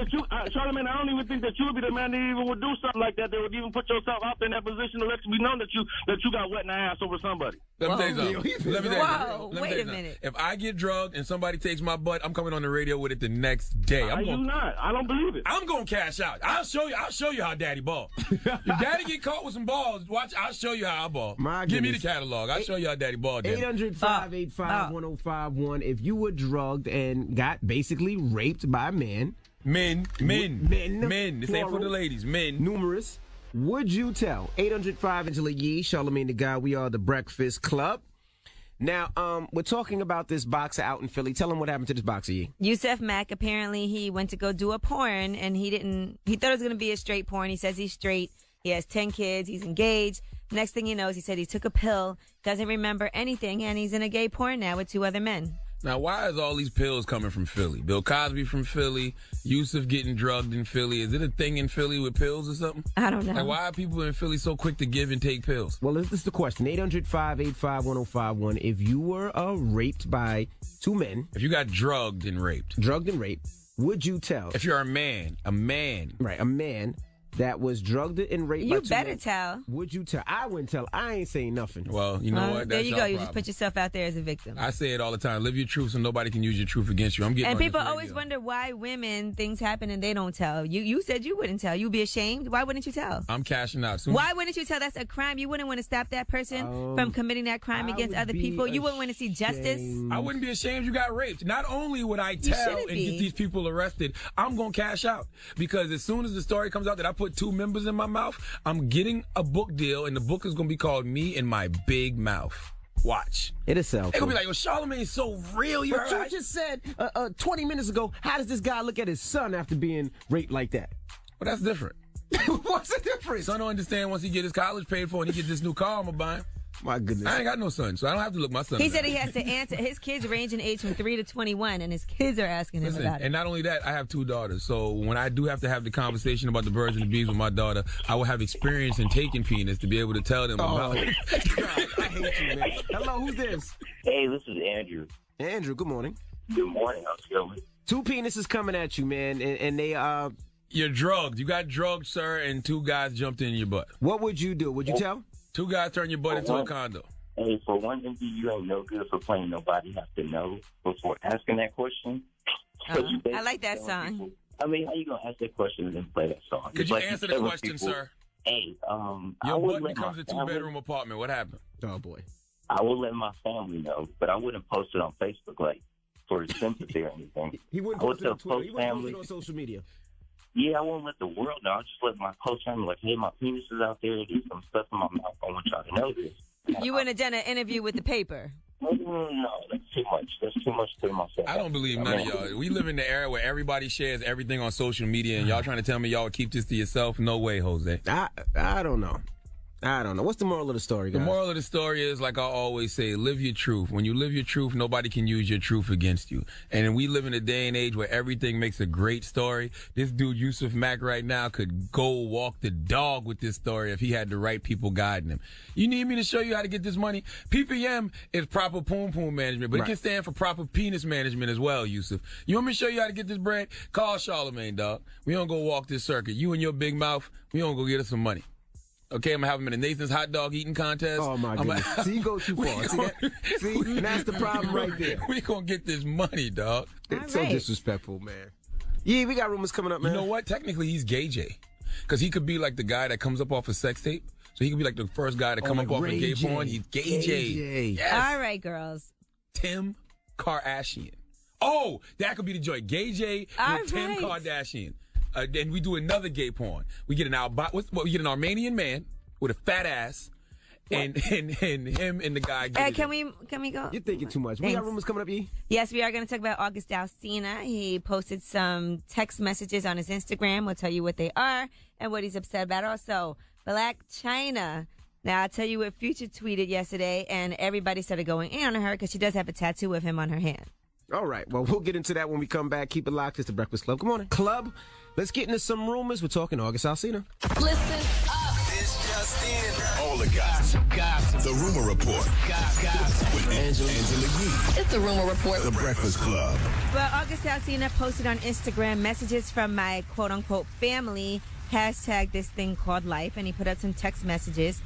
S11: Charlamagne, I don't even think that you would be the man that even would do something like that. They would even put yourself out in that position to let you be known that you got wet in the ass over somebody.
S1: Let me tell you something.
S3: Whoa, wait a minute.
S1: If I get drugged and somebody takes my butt, I'm coming on the radio with it the next day.
S11: I don't believe it.
S1: I'm gonna cash out. I'll show you how daddy ball. If daddy get caught with some balls, watch. I'll show you how I ball. Give me the catalog. I'll show you how daddy ball.
S2: 800-585-1051. If you were drugged and got basically raped by men.
S1: Men. This ain't for the ladies. Men.
S2: Numerous. Would you tell? 805 Angela Yee, Charlamagne the Guy. We are the Breakfast Club. Now, we're talking about this boxer out in Philly. Tell him what happened to this boxer, Yee.
S3: Yusuf Mack, apparently he went to go do a porn, and he thought it was going to be a straight porn. He says he's straight. He has 10 kids. He's engaged. Next thing he knows, he said he took a pill, doesn't remember anything, and he's in a gay porn now with 2 other men.
S1: Now, why is all these pills coming from Philly? Bill Cosby from Philly, Yusuf getting drugged in Philly. Is it a thing in Philly with pills or something?
S3: I don't know.
S1: Like, why are people in Philly so quick to give and take pills?
S2: Well, this is the question. 800-585-1051. If you were raped by 2 men.
S1: If you got drugged and raped,
S2: would you tell?
S1: If you're a man.
S2: Right, a man that was drugged and raped by 2 men.
S3: You better tell.
S2: Would you tell? I wouldn't tell. I ain't saying nothing.
S1: Well, you know what?
S3: There
S1: That's
S3: you go. You
S1: problem.
S3: just put yourself out there as a victim.
S1: I say it all the time. Live your truth so nobody can use your truth against you. I'm getting.
S3: And people always wonder why women things happen and they don't tell. You said you wouldn't tell. You'd be ashamed. Why wouldn't you tell?
S1: I'm cashing out.
S3: Why wouldn't you tell? That's a crime. You wouldn't want to stop that person from committing that crime against other people. You wouldn't want to see justice.
S1: I wouldn't be ashamed you got raped. Not only would I tell and get these people arrested, I'm going to cash out. Because as soon as the story comes out that I put 2 members in my mouth, I'm getting a book deal, and the book is going to be called Me and My Big Mouth. Watch.
S2: It'll sell.
S1: They're going to be like, yo, Charlamagne's so real.
S2: You just said 20 minutes ago, how does this guy look at his son after being raped like that?
S1: Well, that's different.
S2: What's the difference?
S1: Son don't understand once he get his college paid for and he get this new car I'm going to buy him.
S2: My goodness.
S1: I ain't got no son, so I don't have to look my son.
S3: He said he has to answer. His kids range in age from 3 to 21, and his kids are asking him about it.
S1: And not only that, I have 2 daughters. So when I do have to have the conversation about the birds and the bees with my daughter, I will have experience in taking penis to be able to tell them about it.
S2: God, I hate you, man. Hello, who's this?
S12: Hey, this is Andrew.
S2: Andrew, good morning.
S12: Good morning. How's it going?
S2: 2 penises coming at you, man, and they
S1: You're drugged. You got drugged, sir, and 2 guys jumped in your butt.
S2: What would you do? Would you tell?
S1: 2 guys turn your butt into a condo.
S12: Hey, for one, you ain't no good for playing Nobody Have to Know before asking that question.
S3: I like that song.
S12: People, how you going to ask that question and then play that song?
S1: Could you answer the question, sir?
S12: Hey,
S1: your butt becomes a 2-bedroom apartment. What happened?
S2: Oh, boy.
S12: I will let my family know, but I wouldn't post it on Facebook, for sympathy or anything.
S2: He wouldn't post it on Twitter. He wouldn't post it on social media.
S12: Yeah, I won't let the world know. I'll just let my close family, hey, my penis is out there. There's some stuff in my mouth. I want y'all to know this.
S3: You wouldn't have done an interview with the paper.
S12: No, that's too much. That's too much to myself.
S1: I don't believe none of y'all. We live in the era where everybody shares everything on social media, and y'all trying to tell me y'all would keep this to yourself? No way, Jose.
S2: I don't know. What's the moral of the story, guys?
S1: The moral of the story is, like I always say, live your truth. When you live your truth, nobody can use your truth against you. And we live in a day and age where everything makes a great story. This dude, Yusuf Mack, right now could go walk the dog with this story if he had the right people guiding him. You need me to show you how to get this money? PPM is proper poom management, but it can stand for proper penis management as well, Yusuf. You want me to show you how to get this bread? Call Charlamagne, dog. We don't go walk this circuit. You and your big mouth, we don't go get us some money. Okay, I'm going to have him in a Nathan's hot dog eating contest.
S2: Oh, my goodness. See, you go too far. And that's the problem right there.
S1: We're going to get this money, dog.
S2: It's so disrespectful, man. Yeah, we got rumors coming up, man.
S1: You know what? Technically, he's Gay J. Because he could be like the guy that comes up off a sex tape. So he could be like the first guy to come up off a gay porn. He's Gay J. Yes.
S3: All right, girls.
S1: Tim Kardashian. Oh, that could be the joint. Gay J with Tim Kardashian. Then we do another gay porn. We get we get an Armenian man with a fat ass, and him and the guy.
S3: Can we go?
S2: You're thinking too much. We got rumors coming up, E?
S3: Yes, we are going to talk about August Alsina. He posted some text messages on his Instagram. We'll tell you what they are and what he's upset about. Also, Black China. Now, I'll tell you what Future tweeted yesterday, and everybody started going in on her because she does have a tattoo of him on her hand.
S2: All right. Well, we'll get into that when we come back. Keep it locked. It's the Breakfast Club. Good morning, Club. Let's get into some rumors. We're talking August Alsina.
S9: Listen up.
S4: It's just in. All the gossip. The Rumor Report. Gossip. With Angela Yee.
S9: It's the Rumor Report.
S4: The Breakfast Club.
S3: Well, August Alsina posted on Instagram messages from my quote-unquote family, hashtag this thing called life, and he put up some text messages.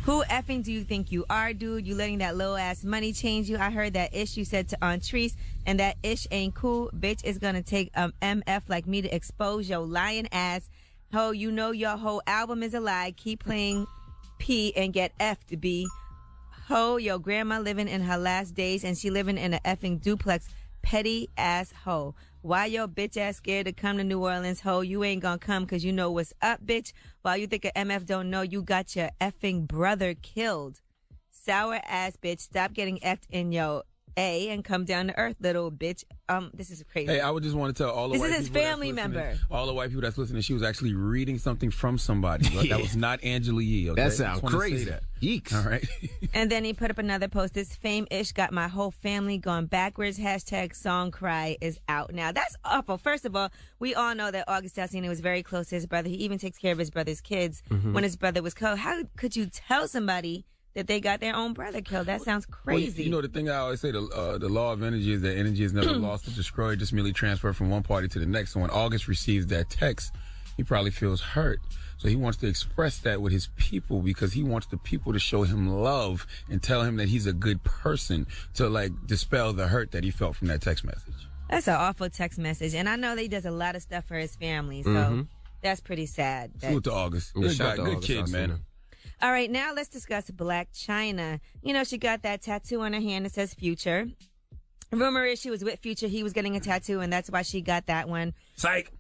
S3: Who effing do you think you are, dude? You letting that low ass money change you? I heard that ish you said to Antrice, and that ish ain't cool. Bitch is gonna take MF like me to expose your lying ass. Ho, you know your whole album is a lie. Keep playing P and get F to B. Ho, your grandma living in her last days and she living in a effing duplex. Petty ass ho. Why your bitch ass scared to come to New Orleans, ho? You ain't gonna come because you know what's up, bitch. While you think a MF don't know, you got your effing brother killed. Sour ass bitch. Stop getting effed in your A and come down to earth, little bitch. This is crazy.
S1: Hey, I would just want to tell all the white people.
S3: This is his family member.
S1: All the white people that's listening, she was actually reading something from somebody. But that was not Angela Yee. Okay?
S2: That sounds crazy.
S1: That.
S2: Yeeks.
S1: All right.
S3: And then he put up another post. This fame-ish got my whole family going backwards. Hashtag song cry is out. Now, that's awful. First of all, we all know that August Alsina was very close to his brother. He even takes care of his brother's kids when his brother was killed. How could you tell somebody that they got their own brother killed? That sounds crazy.
S1: Well, you know, the thing I always say, the law of energy is that energy is never lost or destroyed, just merely transferred from one party to the next. So when August receives that text, he probably feels hurt. So he wants to express that with his people because he wants the people to show him love and tell him that he's a good person to, like, dispel the hurt that he felt from that text message.
S3: That's an awful text message. And I know that he does a lot of stuff for his family. So that's pretty sad.
S1: Salute to August. Good guy, good kid, man.
S3: All right, now let's discuss Black China. You know, she got that tattoo on her hand that says Future. Rumor is she was with Future. He was getting a tattoo, and that's why she got that one.
S1: Psych.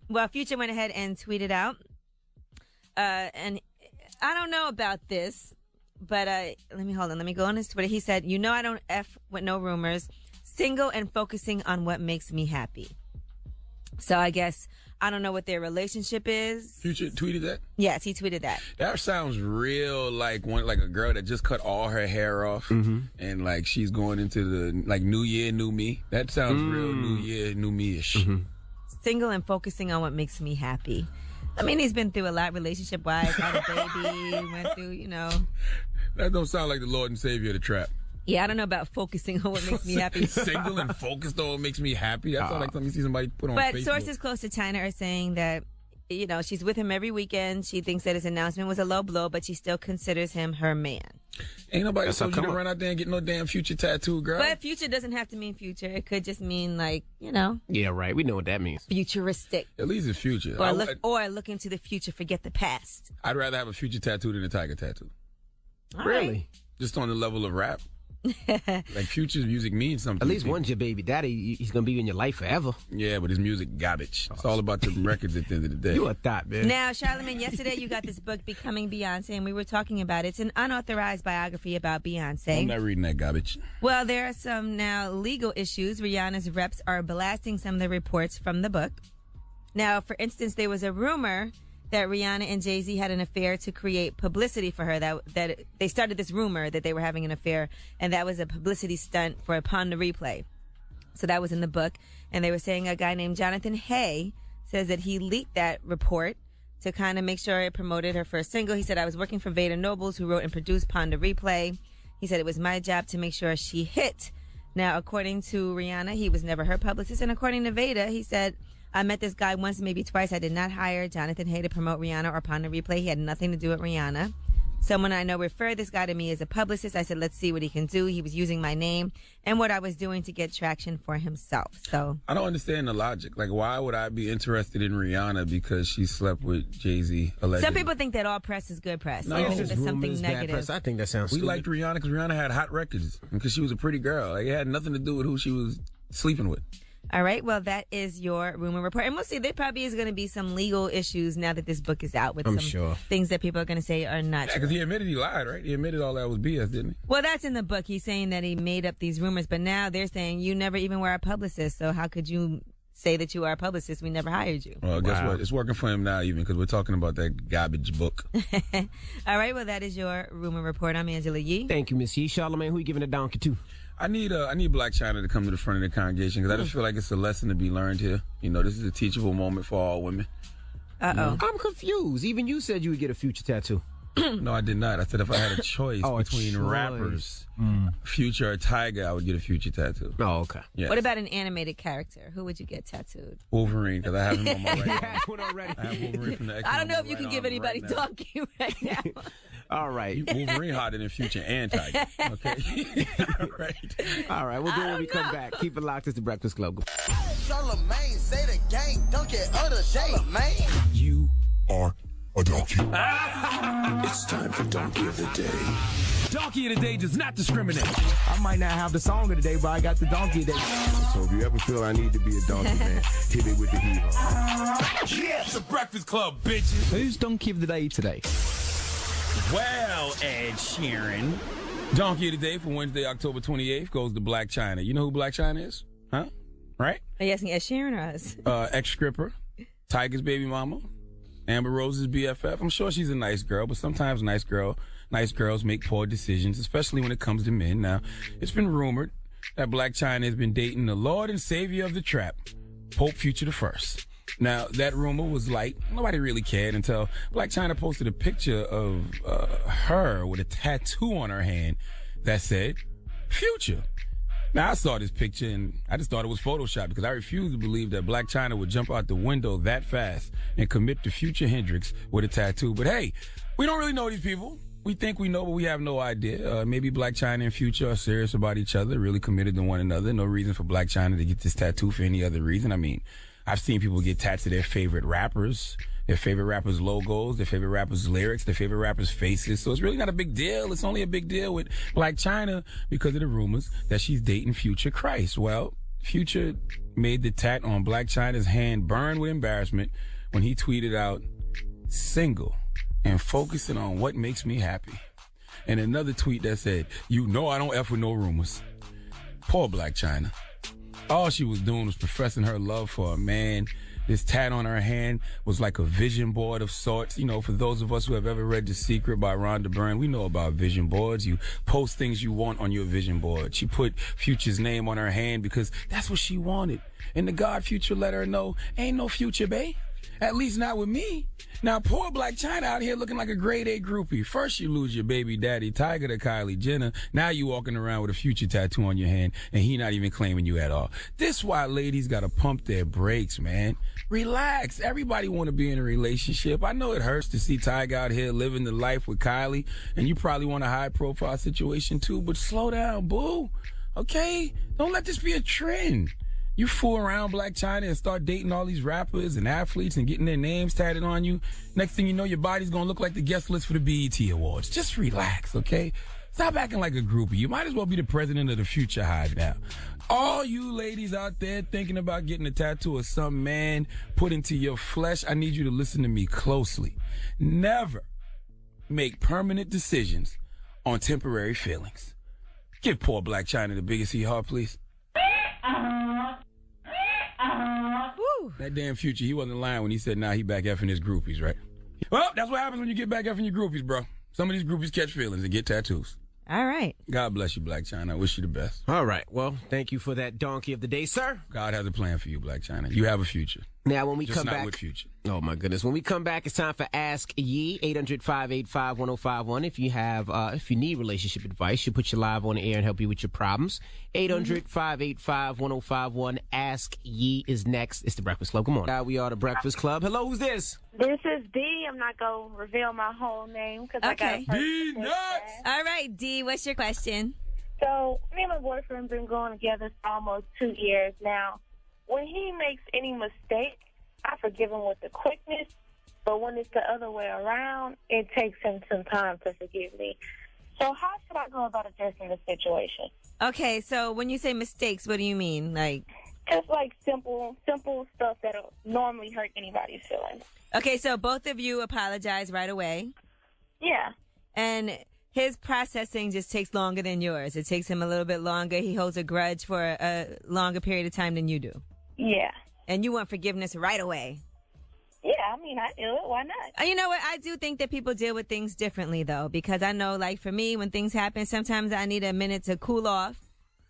S3: Well, Future went ahead and tweeted out. And I don't know about this, but let me go on his Twitter. He said, you know I don't F with no rumors. Single and focusing on what makes me happy. So I guess I don't know what their relationship is.
S1: Future tweeted that?
S3: Yes, he tweeted that.
S1: That sounds real like a girl that just cut all her hair off and like she's going into the like new year, new me. That sounds real new year, new me-ish.
S3: Single and focusing on what makes me happy. I mean, he's been through a lot relationship-wise, had a baby, went through, you know.
S1: That don't sound like the Lord and Savior of the trap.
S3: Yeah, I don't know about focusing on what makes me happy.
S1: Single and focused on what makes me happy? That sounds like something you see somebody put on Facebook.
S3: But sources close to China are saying that, you know, she's with him every weekend. She thinks that his announcement was a low blow, but she still considers him her man.
S1: Ain't nobody told you to run out there and get no damn Future tattoo, girl.
S3: But Future doesn't have to mean future. It could just mean, like, you know.
S2: Yeah, right. We know what that means.
S3: Futuristic.
S1: At least it's future.
S3: Or look into the future, forget the past.
S1: I'd rather have a Future tattoo than a Tiger tattoo.
S2: Really?
S1: Just on the level of rap. Like Future's music means something.
S2: At least one's your baby daddy. He's gonna be in your life forever.
S1: Yeah, but his music garbage. It's all about the records at the end of the day.
S2: You a thought, man.
S3: Now, Charlamagne, yesterday you got this book, Becoming Beyonce, and we were talking about it. It's an unauthorized biography about Beyonce.
S1: I'm not reading that garbage.
S3: Well, there are some now legal issues. Rihanna's reps are blasting some of the reports from the book. Now, for instance, there was a rumor that Rihanna and Jay-Z had an affair to create publicity for her, that they started this rumor that they were having an affair, and that was a publicity stunt for Upon the Replay. So that was in the book, and they were saying a guy named Jonathan Hay says that he leaked that report to kind of make sure it promoted her first single. He said, I was working for Veda Nobles, who wrote and produced Upon the Replay. He said it was my job to make sure she hit. Now, according to Rihanna, he was never her publicist, and according to Veda, he said, I met this guy once, maybe twice. I did not hire Jonathan Hay to promote Rihanna or Upon the Replay. He had nothing to do with Rihanna. Someone I know referred this guy to me as a publicist. I said, let's see what he can do. He was using my name and what I was doing to get traction for himself. So
S1: I don't understand the logic. Like, why would I be interested in Rihanna because she slept with Jay-Z allegedly?
S3: some people think that all press is good press.
S1: No,
S3: Even
S1: it's
S3: if it's something
S2: rumors, bad
S3: negative.
S2: press. I think that sounds
S1: We
S2: stupid.
S1: liked Rihanna because Rihanna had hot records and because she was a pretty girl. Like, it had nothing to do with who she was sleeping with.
S3: All right. Well, that is your rumor report. And we'll see. There probably is going to be some legal issues now that this book is out with
S2: I'm
S3: some
S2: sure.
S3: things that people are going to say are not
S1: Yeah,
S3: true.
S1: because he admitted he lied, right? He admitted all that was BS, didn't he?
S3: Well, that's in the book. He's saying that he made up these rumors, but now they're saying you never even were a publicist. So how could you say that you are a publicist? We never hired you.
S1: Well, guess what? It's working for him now, even because we're talking about that garbage book.
S3: All right. Well, that is your rumor report. I'm Angela Yee.
S2: Thank you, Miss Yee. Charlamagne, who you giving a donkey to?
S1: I need Black China to come to the front of the congregation because I just feel like it's a lesson to be learned here. You know, this is a teachable moment for all women.
S3: Uh-oh.
S2: I'm confused. Even you said you would get a Future tattoo.
S1: No, I did not. I said if I had a choice
S2: Oh, a
S1: between
S2: choice.
S1: rappers, Future or Tiger, I would get a Future tattoo.
S2: Oh, okay.
S1: Yes.
S3: What about an animated character? Who would you get tattooed?
S1: Wolverine? Because I have him on my right arm.
S2: One already.
S1: I have Wolverine from the X-Men
S3: I don't
S1: on
S3: know
S1: my
S3: if you
S1: right
S3: can give
S1: arm
S3: anybody
S1: right now.
S3: donkey right now.
S2: All right.
S1: Wolverine hotter than Future and Tiger. Okay. All right.
S2: All right. We'll do it when we come back. Keep it locked. It's the Breakfast Club.
S4: Charlamagne, say the gang, don't get other Charlamagne.
S1: You
S13: are a donkey.
S14: It's time for Donkey of the Day.
S1: Donkey of the Day does not discriminate.
S15: I might not have the song of the day, but I got the donkey of the day.
S13: So if you ever feel I need to be a donkey, man, hit it with the hero.
S1: Yes, the Breakfast Club, bitches.
S15: Who's donkey of the day today?
S1: Well, Ed Sheeran. Donkey of the Day for Wednesday, October 28th goes to Black China. You know who Black China is? Huh? Right?
S3: Are you asking Ed Sheeran or us?
S1: Ex-stripper, Tiger's baby mama, Amber Rose's BFF. I'm sure she's a nice girl, but sometimes nice girls make poor decisions, especially when it comes to men. Now, it's been rumored that Black China has been dating the Lord and Savior of the trap, Pope Future the First. Now, that rumor was light. Nobody really cared until Black China posted a picture of her with a tattoo on her hand that said, Future. Now, I saw this picture and I just thought it was Photoshop because I refuse to believe that Black China would jump out the window that fast and commit to Future Hendrix with a tattoo. But hey, we don't really know these people. We think we know, but we have no idea. Maybe Black China and Future are serious about each other, really committed to one another. No reason for Black China to get this tattoo for any other reason. I mean, I've seen people get tats to their favorite rappers' logos, their favorite rappers' lyrics, their favorite rappers' faces. So it's really not a big deal. It's only a big deal with Black China because of the rumors that she's dating Future Christ. Well, Future made the tat on Black China's hand burn with embarrassment when he tweeted out, single and focusing on what makes me happy. And another tweet that said, you know I don't F with no rumors. Poor Black China. All she was doing was professing her love for a man. This tat on her hand was like a vision board of sorts. You know, for those of us who have ever read The Secret by Rhonda Byrne, we know about vision boards. You post things you want on your vision board. She put Future's name on her hand because that's what she wanted. And the God Future let her know, ain't no future, babe. At least not with me. Now, poor Black China out here looking like a grade A groupie. First you lose your baby daddy, Tiger to Kylie Jenner. Now you walking around with a Future tattoo on your hand, and he not even claiming you at all. This why ladies gotta pump their brakes, man. Relax. Everybody want to be in a relationship. I know it hurts to see Tiger out here living the life with Kylie, and you probably want a high-profile situation too, but slow down, boo. Okay? Don't let this be a trend. You fool around Black China and start dating all these rappers and athletes and getting their names tatted on you. Next thing you know, your body's going to look like the guest list for the BET Awards. Just relax, okay? Stop acting like a groupie. You might as well be the president of the Future Hive now. All you ladies out there thinking about getting a tattoo of some man put into your flesh, I need you to listen to me closely. Never make permanent decisions on temporary feelings. Give poor Black China the biggest heart, please. That damn Future, he wasn't lying when he said, he back effing his groupies, right? Well, that's what happens when you get back effing your groupies, bro. Some of these groupies catch feelings and get tattoos.
S3: All right.
S1: God bless you, Black China. I wish you the best.
S2: All right. Well, thank you for that donkey of the day, sir.
S1: God has a plan for you, Black China. You have a future.
S2: Now, when we
S1: Just
S2: come
S1: not
S2: back.
S1: with Future.
S2: Oh, my goodness. When we come back, it's time for Ask Yee, 800-585-1051. If you need relationship advice, you put you live on the air and help you with your problems. 800-585-1051. Ask Yee is next. It's the Breakfast Club. Come on. Now we are the Breakfast Club. Hello, who's this?
S8: This is D. I'm not going to reveal my whole name because I got a
S1: D nuts!
S3: All right, D, what's your question?
S8: So, me and my boyfriend been going together for almost 2 years now. When he makes any mistake, I forgive him with the quickness, but when it's the other way around, it takes him some time to forgive me. So how should I go about addressing the situation?
S3: Okay, so when you say mistakes, what do you mean? Like,
S8: just like simple stuff that'll normally hurt anybody's feelings.
S3: Okay, so both of you apologize right away.
S8: Yeah.
S3: And his processing just takes longer than yours. It takes him a little bit longer. He holds a grudge for a longer period of time than you do.
S8: Yeah.
S3: And you want forgiveness right away.
S8: Yeah, I mean, I do it. Why not?
S3: You know what? I do think that people deal with things differently, though, because I know, like, for me, when things happen, sometimes I need a minute to cool off.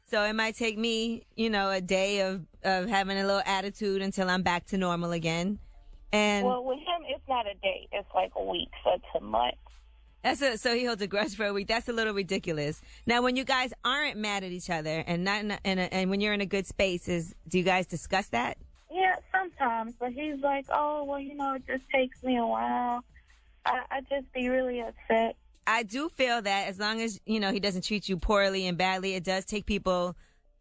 S3: So it might take me, a day of having a little attitude until I'm back to normal again. And
S8: well, with him, it's not a day. It's like a week, so it's a month.
S3: So he holds a grudge for a week. That's a little ridiculous. Now, when you guys aren't mad at each other and and when you're in a good space, do you guys discuss that?
S8: Yeah, sometimes. But he's like, oh, well, it just takes me a while. I just be really upset.
S3: I do feel that as long as, he doesn't treat you poorly and badly, it does take people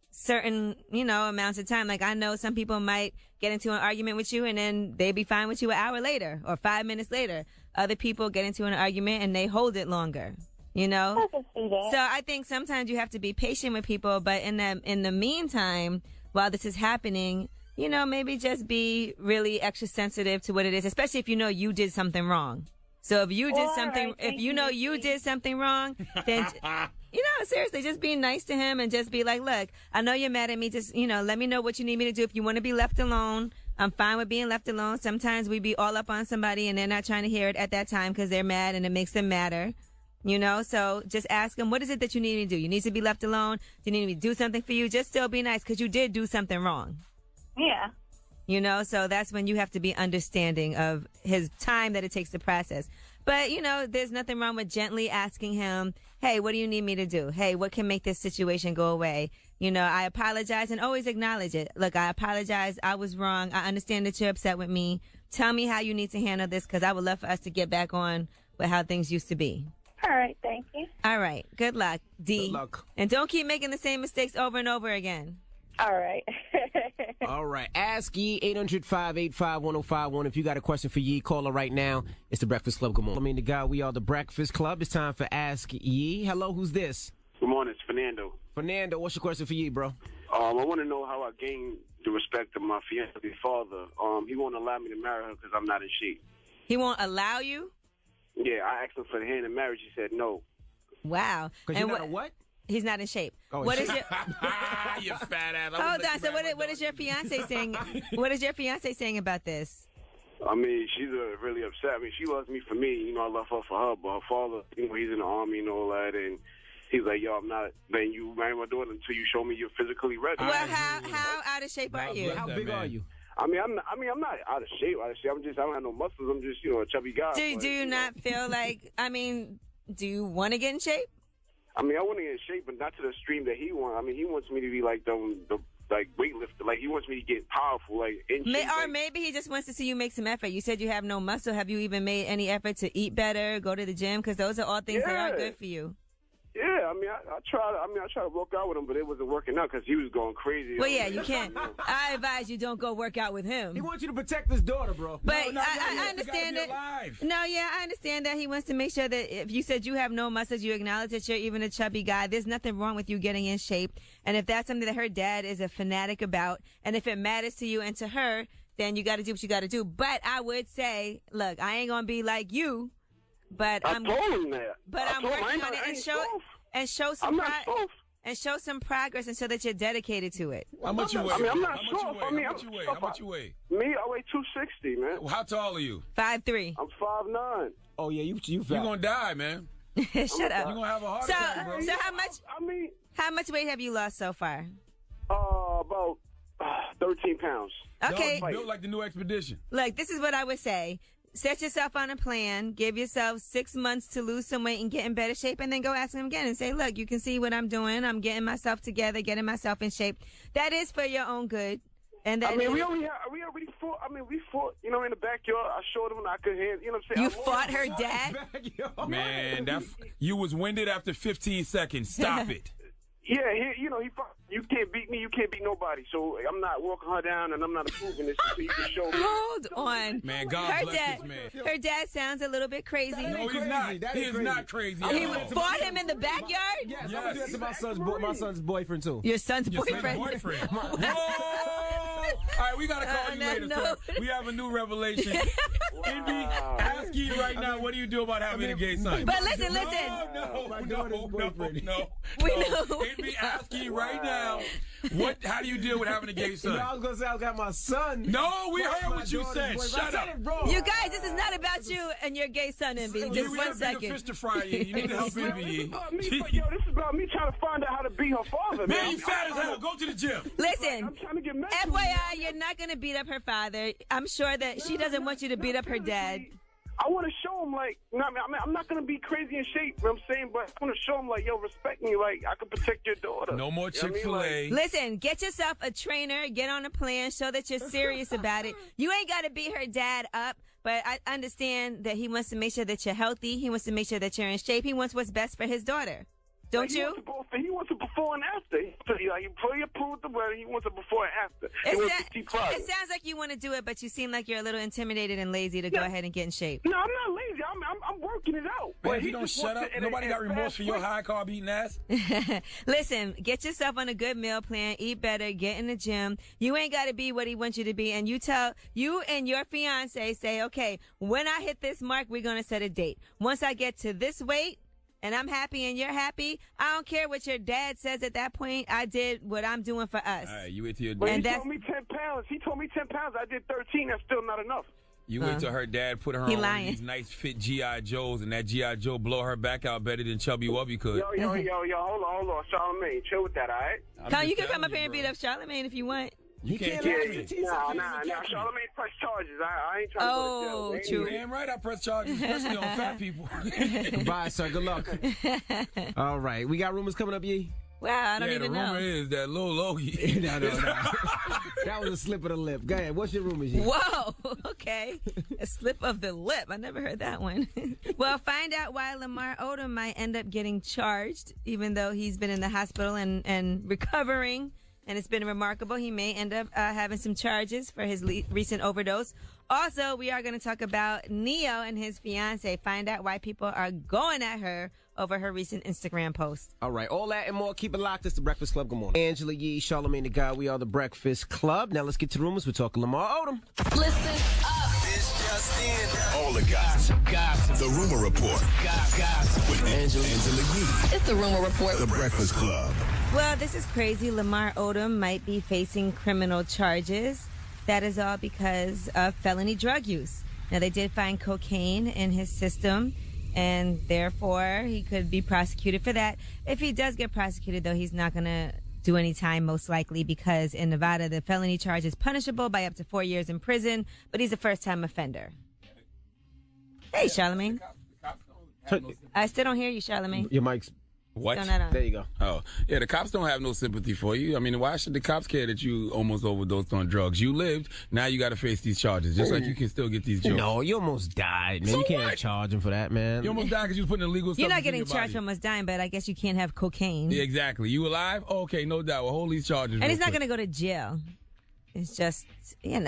S3: certain, amounts of time. Like, I know some people might get into an argument with you and then they be fine with you an hour later or 5 minutes later. Other people get into an argument and they hold it longer,
S8: I can see that.
S3: So I think sometimes you have to be patient with people, but in the meantime, while this is happening, maybe just be really extra sensitive to what it is, especially if you did something wrong. So if you did something, if you did something wrong, then, seriously, just be nice to him and just be like, look, I know you're mad at me. Just, let me know what you need me to do. If you want to be left alone, I'm fine with being left alone. Sometimes we be all up on somebody and they're not trying to hear it at that time because they're mad and it makes them madder. So just ask them, what is it that you need me to do? You need to be left alone? Do you need me to do something for you? Just still be nice because you did do something wrong.
S8: Yeah.
S3: So that's when you have to be understanding of his time that it takes to process. But, there's nothing wrong with gently asking him, hey, what do you need me to do? Hey, what can make this situation go away? I apologize, and always acknowledge it. Look, I apologize. I was wrong. I understand that you're upset with me. Tell me how you need to handle this because I would love for us to get back on with how things used to be.
S8: All right. Thank you.
S3: All right. Good luck, D.
S2: Good luck.
S3: And don't keep making the same mistakes over and over again.
S8: All right.
S2: All right. Ask Yee, 800-585-1051. If you got a question for Yee, call her right now. It's the Breakfast Club. Good morning. We are the Breakfast Club. It's time for Ask Yee. Hello, who's this?
S16: Good morning. It's Fernando.
S2: Fernando, what's your question for Yee, bro?
S16: I want to know how I gain the respect of my fiancé's father. He won't allow me to marry her because I'm not in shape.
S3: He won't allow you?
S16: Yeah, I asked him for the hand in marriage. He said no.
S3: Wow.
S2: Because you're not a what?
S3: He's not in shape.
S2: Oh,
S3: what is your?
S1: You fat ass.
S3: Hold on. So what is your fiance saying? What is your fiance saying about this?
S16: I mean, she's really upset. I mean, she loves me for me. I love her for her. But her father, he's in the army and all that, and he's like, yo, I'm not letting you marry my daughter until you show me you're physically ready.
S3: Well, how out of shape are you?
S2: How big are you?
S16: I'm not out of shape. I don't have no muscles. I'm just, a chubby guy.
S3: Do you not feel like? Do you want to get in shape?
S16: I want to get in shape, but not to the extreme that he wants. He wants me to be like the weightlifter. Like, he wants me to get powerful, like, in shape.
S3: Or maybe he just wants to see you make some effort. You said you have no muscle. Have you even made any effort to eat better, go to the gym? Because those are all things that aren't good for you.
S16: Yeah, I tried to work out with him, but it wasn't working out because he was going crazy.
S3: Well, yeah, you can't. I advise you don't go work out with him.
S2: He wants you to protect his daughter, bro.
S3: But I understand that. No, yeah, I understand that he wants to make sure that if you said you have no muscles, you acknowledge that you're even a chubby guy. There's nothing wrong with you getting in shape. And if that's something that her dad is a fanatic about, and if it matters to you and to her, then you got to do what you got to do. But I would say, look, I ain't gonna be like you. But I'm
S16: told him that.
S3: But I'm working on it and show some progress and show that you're dedicated to it.
S1: How much you weigh?
S16: I'm not soft.
S1: How much you weigh? How much you weigh?
S16: Me, I weigh 260, man.
S1: How tall are you?
S3: 5'3".
S16: I'm 5'9".
S2: Oh yeah, you fat.
S1: You're gonna die, man.
S3: Shut up.
S1: You're gonna have a heart attack, bro.
S3: So how much weight have you lost so far?
S16: About 13 pounds.
S3: Okay.
S1: Built like the new Expedition.
S3: Look, this is what I would say. Set yourself on a plan. Give yourself 6 months to lose some weight and get in better shape, and then go ask him again and say, look, you can see what I'm doing. I'm getting myself together, getting myself in shape. That is for your own good. And that
S16: we already fought. We fought. In the backyard. I showed him I could handle. You know what I'm saying?
S3: You fought her dad?
S1: Man, you was winded after 15 seconds. Stop it.
S16: Yeah, he fought. You can't beat me. You can't beat nobody. So I'm not walking her down, and I'm not approving this. So you can show me.
S3: Hold on.
S1: Man, God bless this man.
S3: Her dad sounds a little bit crazy.
S1: No, he's not. He is not crazy.
S3: He fought him in the backyard?
S2: Yes. I'm gonna do that to my son's boyfriend too.
S3: Your son's boyfriend?
S1: Whoa! All right, we gotta call you later. So we have a new revelation. Envy, ask you right now, what do you do about having a gay son?
S3: But listen.
S1: No.
S3: We know.
S1: Envy, ask you right now, how do you deal with having a gay son?
S2: I was gonna say I got my son.
S1: No, we heard what you said. Shut up.
S3: You guys, this is not about you and your gay son, Envy. Just 1 second.
S1: We have a fish to fry you. You need to help Envy.
S16: This is about me trying to find out how to be her father.
S1: Man, you fat as hell. Go to the gym.
S3: Listen,
S16: I'm trying to get married.
S3: FYI, you're not going to beat up her father. I'm sure that she doesn't want you to beat up her dad.
S16: I want to show him, I'm not going to be crazy in shape, you know what I'm saying? But I want to show him, yo, respect me, I can protect your daughter.
S1: No more Chick-fil-A.
S3: Listen, get yourself a trainer, get on a plan, show that you're serious about it. You ain't got to beat her dad up, but I understand that he wants to make sure that you're healthy. He wants to make sure that you're in shape. He wants what's best for his daughter. Don't you?
S16: He wants a before and after. Before you approve the wedding, he wants a before and after.
S3: It sounds like you want to do it, but you seem like you're a little intimidated and lazy to go ahead and get in shape.
S16: No, I'm not lazy. I'm working it out.
S1: Man, if you don't shut up, nobody got remorse for your high carb eating ass.
S3: Listen, get yourself on a good meal plan, eat better, get in the gym. You ain't got to be what he wants you to be. And you and your fiance say, okay, when I hit this mark, we're going to set a date. Once I get to this weight, and I'm happy and you're happy, I don't care what your dad says at that point. I did what I'm doing for us.
S1: All right, you wait till your
S16: dad.
S1: And
S16: he told me 10 pounds. He told me 10 pounds. I did 13. That's still not enough.
S1: You wait till her dad put her on these nice fit G.I. Joes, and that G.I. Joe blow her back out better than Chubby Wubby could.
S16: Yo, hold on. Charlamagne, chill with that, all right?
S3: You can come up here and beat up Charlamagne if you want.
S1: You can't catch me.
S16: Nah. Charlamagne press charges. I ain't trying to go to jail.
S3: True.
S1: Damn right I press charges, especially on fat people.
S2: Goodbye, sir. Good luck. All right. We got rumors coming up, Yee?
S3: Wow, I don't even know.
S1: The rumor is that Lil Logie.
S2: No. That was a slip of the lip. Go ahead. What's your rumors, Yee?
S3: Whoa. Okay. A slip of the lip. I never heard that one. Well, find out why Lamar Odom might end up getting charged, even though he's been in the hospital and recovering. And it's been remarkable. He may end up having some charges for his recent overdose. Also, we are going to talk about Neo and his fiance. Find out why people are going at her over her recent Instagram post.
S2: All right. All that and more. Keep it locked. It's the Breakfast Club. Good morning. Angela Yee, Charlamagne the God. We are the Breakfast Club. Now let's get to the rumors. We're talking Lamar Odom.
S9: Listen up.
S14: This just in. All the gossip. The Rumor Report. Gossip. With Angela Yee.
S9: It's the Rumor Report.
S14: The Breakfast Club.
S3: Well, this is crazy. Lamar Odom might be facing criminal charges. That is all because of felony drug use. Now, they did find cocaine in his system, and therefore he could be prosecuted for that. If he does get prosecuted, though, he's not going to do any time, most likely, because in Nevada, the felony charge is punishable by up to 4 years in prison, but he's a first-time offender. Hey, Charlamagne. I still don't hear you, Charlamagne.
S2: Your mic's...
S1: What?
S2: There you go.
S1: Oh, yeah, the cops don't have no sympathy for you. I mean, why should the cops care that you almost overdosed on drugs? You lived, now you got to face these charges, just like you can still get these jokes.
S2: No, you almost died, man.
S1: So
S2: you can't
S1: what?
S2: charge him for that, man.
S1: You almost died because you was putting illegal stuff
S3: You're not
S1: in
S3: getting
S1: your
S3: charged
S1: body.
S3: for almost dying, but I guess you can't have cocaine.
S1: Yeah, exactly. You alive? Oh, okay, no doubt. We'll hold these charges.
S3: And he's not going to go to jail. It's just,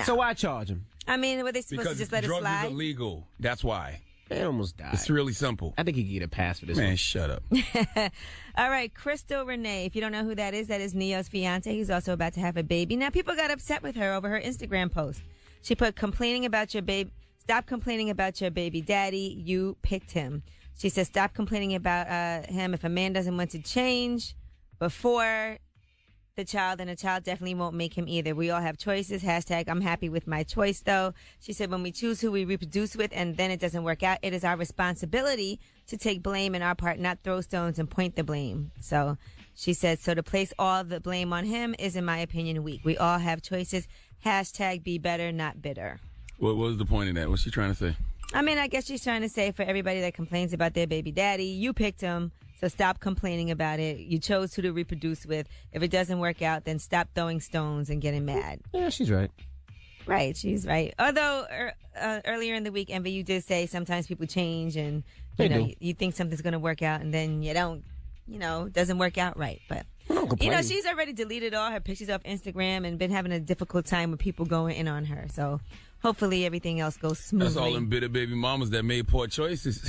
S2: So why charge him?
S3: I mean, were they supposed to just let it slide?
S1: Because drugs is illegal. That's why.
S2: They almost died.
S1: It's really simple.
S2: I think he could get a pass for this
S1: Man,
S2: one.
S1: shut up.
S3: All right, Crystal Renee. If you don't know who that is Neo's fiance. He's also about to have a baby. Now, people got upset with her over her Instagram post. She put, complaining about your baby. Stop complaining about your baby daddy. You picked him. She says, stop complaining about him. If a man doesn't want to change before the child, then the child definitely won't make him either. We all have choices. Hashtag, I'm happy with my choice, though. She said, when we choose who we reproduce with and then it doesn't work out, it is our responsibility to take blame in our part, not throw stones and point the blame. So she said, so to place all the blame on him is, in my opinion, weak. We all have choices. Hashtag, be better, not bitter.
S1: What was the point of that? What's she trying to say?
S3: I mean, I guess she's trying to say for everybody that complains about their baby daddy, you picked him. So stop complaining about it. You chose who to reproduce with. If it doesn't work out, then stop throwing stones and getting mad.
S2: Yeah, she's right.
S3: Right, she's right. Although earlier in the week, Envy, you did say sometimes people change and you think something's going to work out and then you don't, doesn't work out right. But, she's already deleted all her pictures off Instagram and been having a difficult time with people going in on her. So hopefully everything else goes smoothly.
S1: That's all them bitter baby mamas that made poor choices.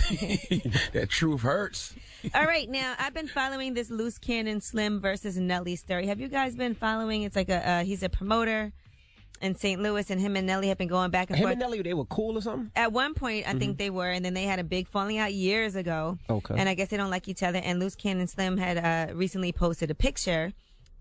S1: That truth hurts.
S3: All right, now I've been following this Loose Cannon Slim versus Nelly story. Have you guys been following? It's like he's a promoter in St. Louis, and him and Nelly have been going back and forth.
S2: Him and Nelly, they were cool or something?
S3: At one point, I think they were, and then they had a big falling out years ago.
S2: Okay.
S3: And I guess they don't like each other. And Loose Cannon Slim had recently posted a picture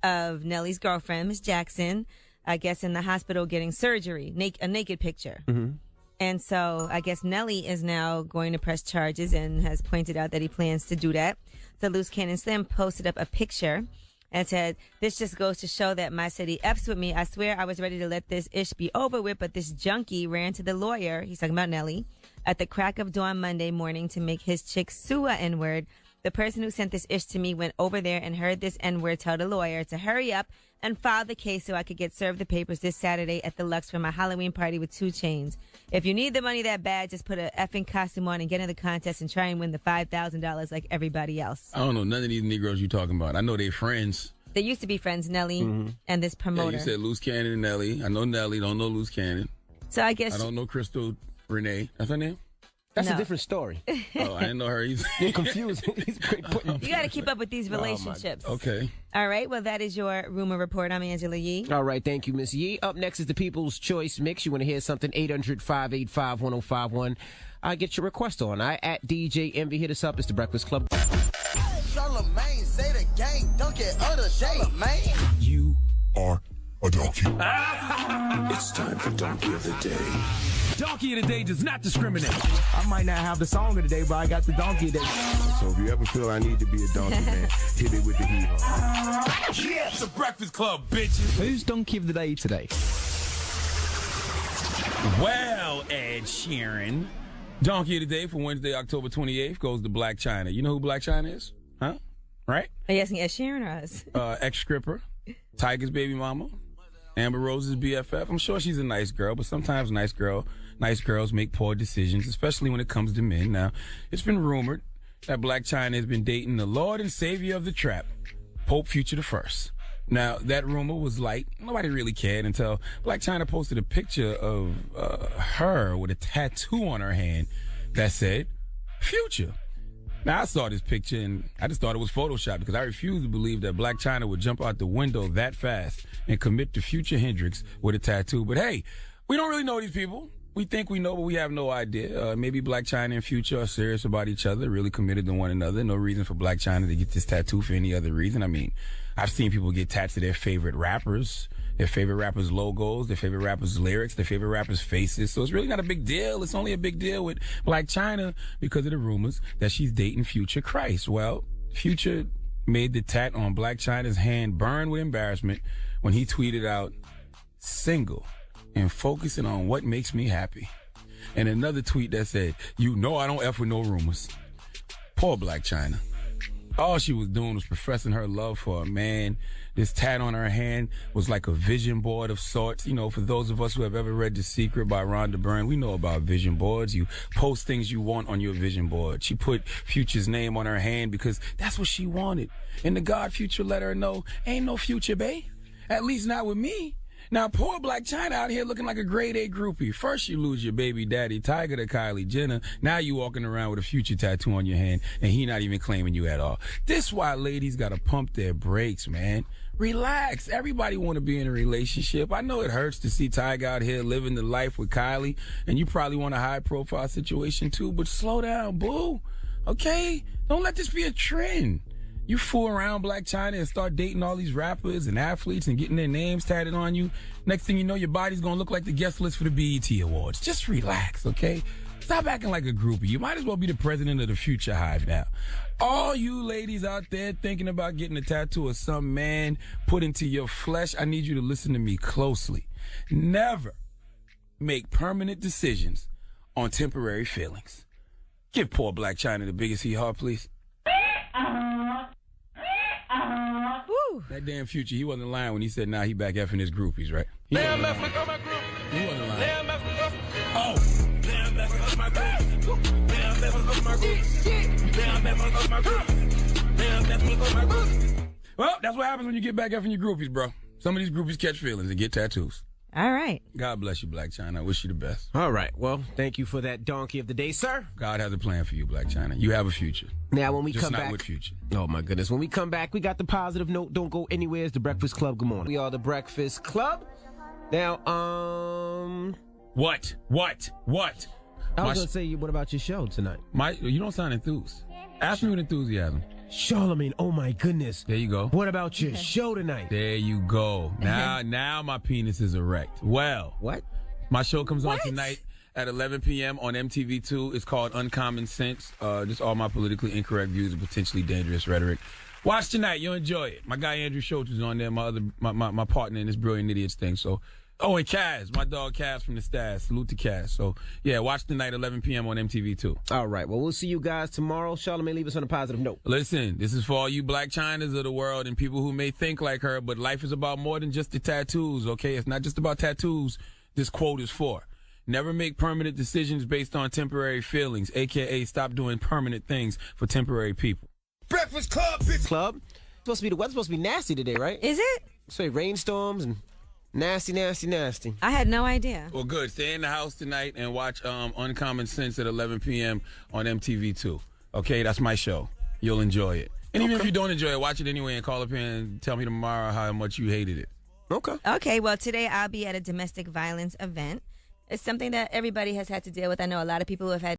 S3: of Nelly's girlfriend, Miss Jackson, I guess in the hospital getting surgery, a naked picture.
S2: Mm-hmm.
S3: And so I guess Nelly is now going to press charges and has pointed out that he plans to do that. So Loose Cannon Slim posted up a picture and said, "This just goes to show that my city F's with me. I swear I was ready to let this ish be over with, but this junkie ran to the lawyer," he's talking about Nelly, "at the crack of dawn Monday morning to make his chick sue a N-word. The person who sent this ish to me went over there and heard this N-word tell the lawyer to hurry up and file the case so I could get served the papers this Saturday at the Lux for my Halloween party with 2 Chainz. If you need the money that bad, just put a effing costume on and get in the contest and try and win the $5,000 like everybody else."
S1: I don't know none of these Negroes you talking about. I know they friends.
S3: They used to be friends, Nelly and this promoter.
S1: Yeah, you said Loose Cannon and Nelly. I know Nelly, don't know Loose Cannon.
S3: So I guess...
S1: I don't know Crystal Renee. That's her name?
S2: That's a different story.
S1: Oh, I didn't know her either.
S2: You're confused.
S3: You got to keep up with these relationships.
S1: Okay.
S3: All right. Well, that is your rumor report. I'm Angela Yee.
S2: All right. Thank you, Miss Yee. Up next is the People's Choice Mix. You want to hear something? 800-585-1051. Get your request on. At DJ Envy. Hit us up. It's the Breakfast Club.
S4: Charlamagne, say the gang, don't get other Charlamagne.
S14: You are a donkey. It's time for Donkey of the Day.
S15: Donkey of the Day does not discriminate. I might not have the song of the day, but I got the donkey of the day.
S13: So if you ever feel I need to be a donkey, man, hit it with the hee-haw.
S14: Yeah, it's the Breakfast Club, bitches.
S15: Who's Donkey of the Day today?
S1: Well, Ed Sheeran. Donkey of the Day for Wednesday, October 28th goes to Black China. You know who Black China is? Huh? Right?
S3: Are you asking Ed Sheeran or us?
S1: Ex-stripper, Tiger's baby mama, Amber Rose's BFF. I'm sure she's a nice girl, but sometimes nice girls make poor decisions, especially when it comes to men. Now, it's been rumored that Black China has been dating the Lord and Savior of the trap, Pope Future the First. Now, that rumor was light. Nobody really cared until Black China posted a picture of her with a tattoo on her hand that said, Future. Now, I saw this picture, and I just thought it was Photoshop because I refuse to believe that Black China would jump out the window that fast and commit to Future Hendrix with a tattoo. But hey, we don't really know these people. We think we know, but we have no idea. Maybe Black China and Future are serious about each other, really committed to one another. No reason for Black China to get this tattoo for any other reason. I mean, I've seen people get tats to their favorite rappers' logos, their favorite rappers' lyrics, their favorite rappers' faces. So it's really not a big deal. It's only a big deal with Black China because of the rumors that she's dating Future Christ. Well, Future made the tat on Black China's hand burn with embarrassment when he tweeted out, "Single and focusing on what makes me happy." And another tweet that said, "You know I don't F with no rumors." Poor Black China. All she was doing was professing her love for a man. This tat on her hand was like a vision board of sorts. You know, for those of us who have ever read The Secret by Rhonda Byrne, we know about vision boards. You post things you want on your vision board. She put Future's name on her hand because that's what she wanted. And the God Future let her know, ain't no future, bae. At least not with me. Now, poor Black China out here looking like a grade A groupie. First you lose your baby daddy, Tiger to Kylie Jenner. Now you walking around with a Future tattoo on your hand, and he not even claiming you at all. This why ladies gotta pump their brakes, man. Relax. Everybody want to be in a relationship. I know it hurts to see Tiger out here living the life with Kylie, and you probably want a high-profile situation too, but slow down, boo. Okay? Don't let this be a trend. You fool around Black China and start dating all these rappers and athletes and getting their names tatted on you. Next thing you know, your body's going to look like the guest list for the BET Awards. Just relax, okay? Stop acting like a groupie. You might as well be the president of the Future Hive now. All you ladies out there thinking about getting a tattoo of some man put into your flesh, I need you to listen to me closely. Never make permanent decisions on temporary feelings. Give poor Black China the biggest hee-haw, please. That damn Future, he wasn't lying when he said, nah, he back effing his groupies, right?
S14: Damn, mess with my group.
S1: He wasn't lying. Oh. Well, that's what happens when you get back up from your groupies, bro. Some of these groupies catch feelings and get tattoos.
S3: All right.
S1: God bless you, Black China. I wish you the best.
S2: All right. Well, thank you for that donkey of the day, sir.
S1: God has a plan for you, Black China. You have a future.
S2: Now, when we
S1: Just
S2: come
S1: not
S2: back.
S1: with Future.
S2: Oh, my goodness. When we come back, we got the positive note. Don't go anywhere. It's the Breakfast Club. Good morning. We are the Breakfast Club. Now,
S1: What?
S2: I was going to say, what about your show tonight?
S1: You don't sound enthused. Ask me with enthusiasm.
S2: Charlamagne, oh my goodness.
S1: There you go.
S2: What about your show tonight?
S1: There you go. Now my penis is erect. Well.
S2: What?
S1: My show comes on tonight at 11 p.m. on MTV2. It's called Uncommon Sense. Just all my politically incorrect views and potentially dangerous rhetoric. Watch tonight. You'll enjoy it. My guy Andrew Schultz is on there, my partner in this Brilliant Idiots thing. So, and Kaz, my dog Kaz from the Stats. Salute to Kaz. So, yeah, watch tonight 11 p.m. on MTV2.
S2: All right. Well, we'll see you guys tomorrow. Charlamagne, leave us on a positive note.
S1: Listen, this is for all you Black Chinas of the world and people who may think like her, but life is about more than just the tattoos, okay? It's not just about tattoos this quote is for. Never make permanent decisions based on temporary feelings, a.k.a. stop doing permanent things for temporary people.
S4: Breakfast Club, bitch.
S2: Club? The weather's supposed to be nasty today, right?
S3: Is it?
S2: Say rainstorms and nasty.
S3: I had no idea.
S1: Well, good. Stay in the house tonight and watch Uncommon Sense at 11 p.m. on MTV2. Okay, that's my show. You'll enjoy it. And even if you don't enjoy it, watch it anyway and call up here and tell me tomorrow how much you hated it.
S3: Okay, well, today I'll be at a domestic violence event. It's something that everybody has had to deal with. I know a lot of people who have had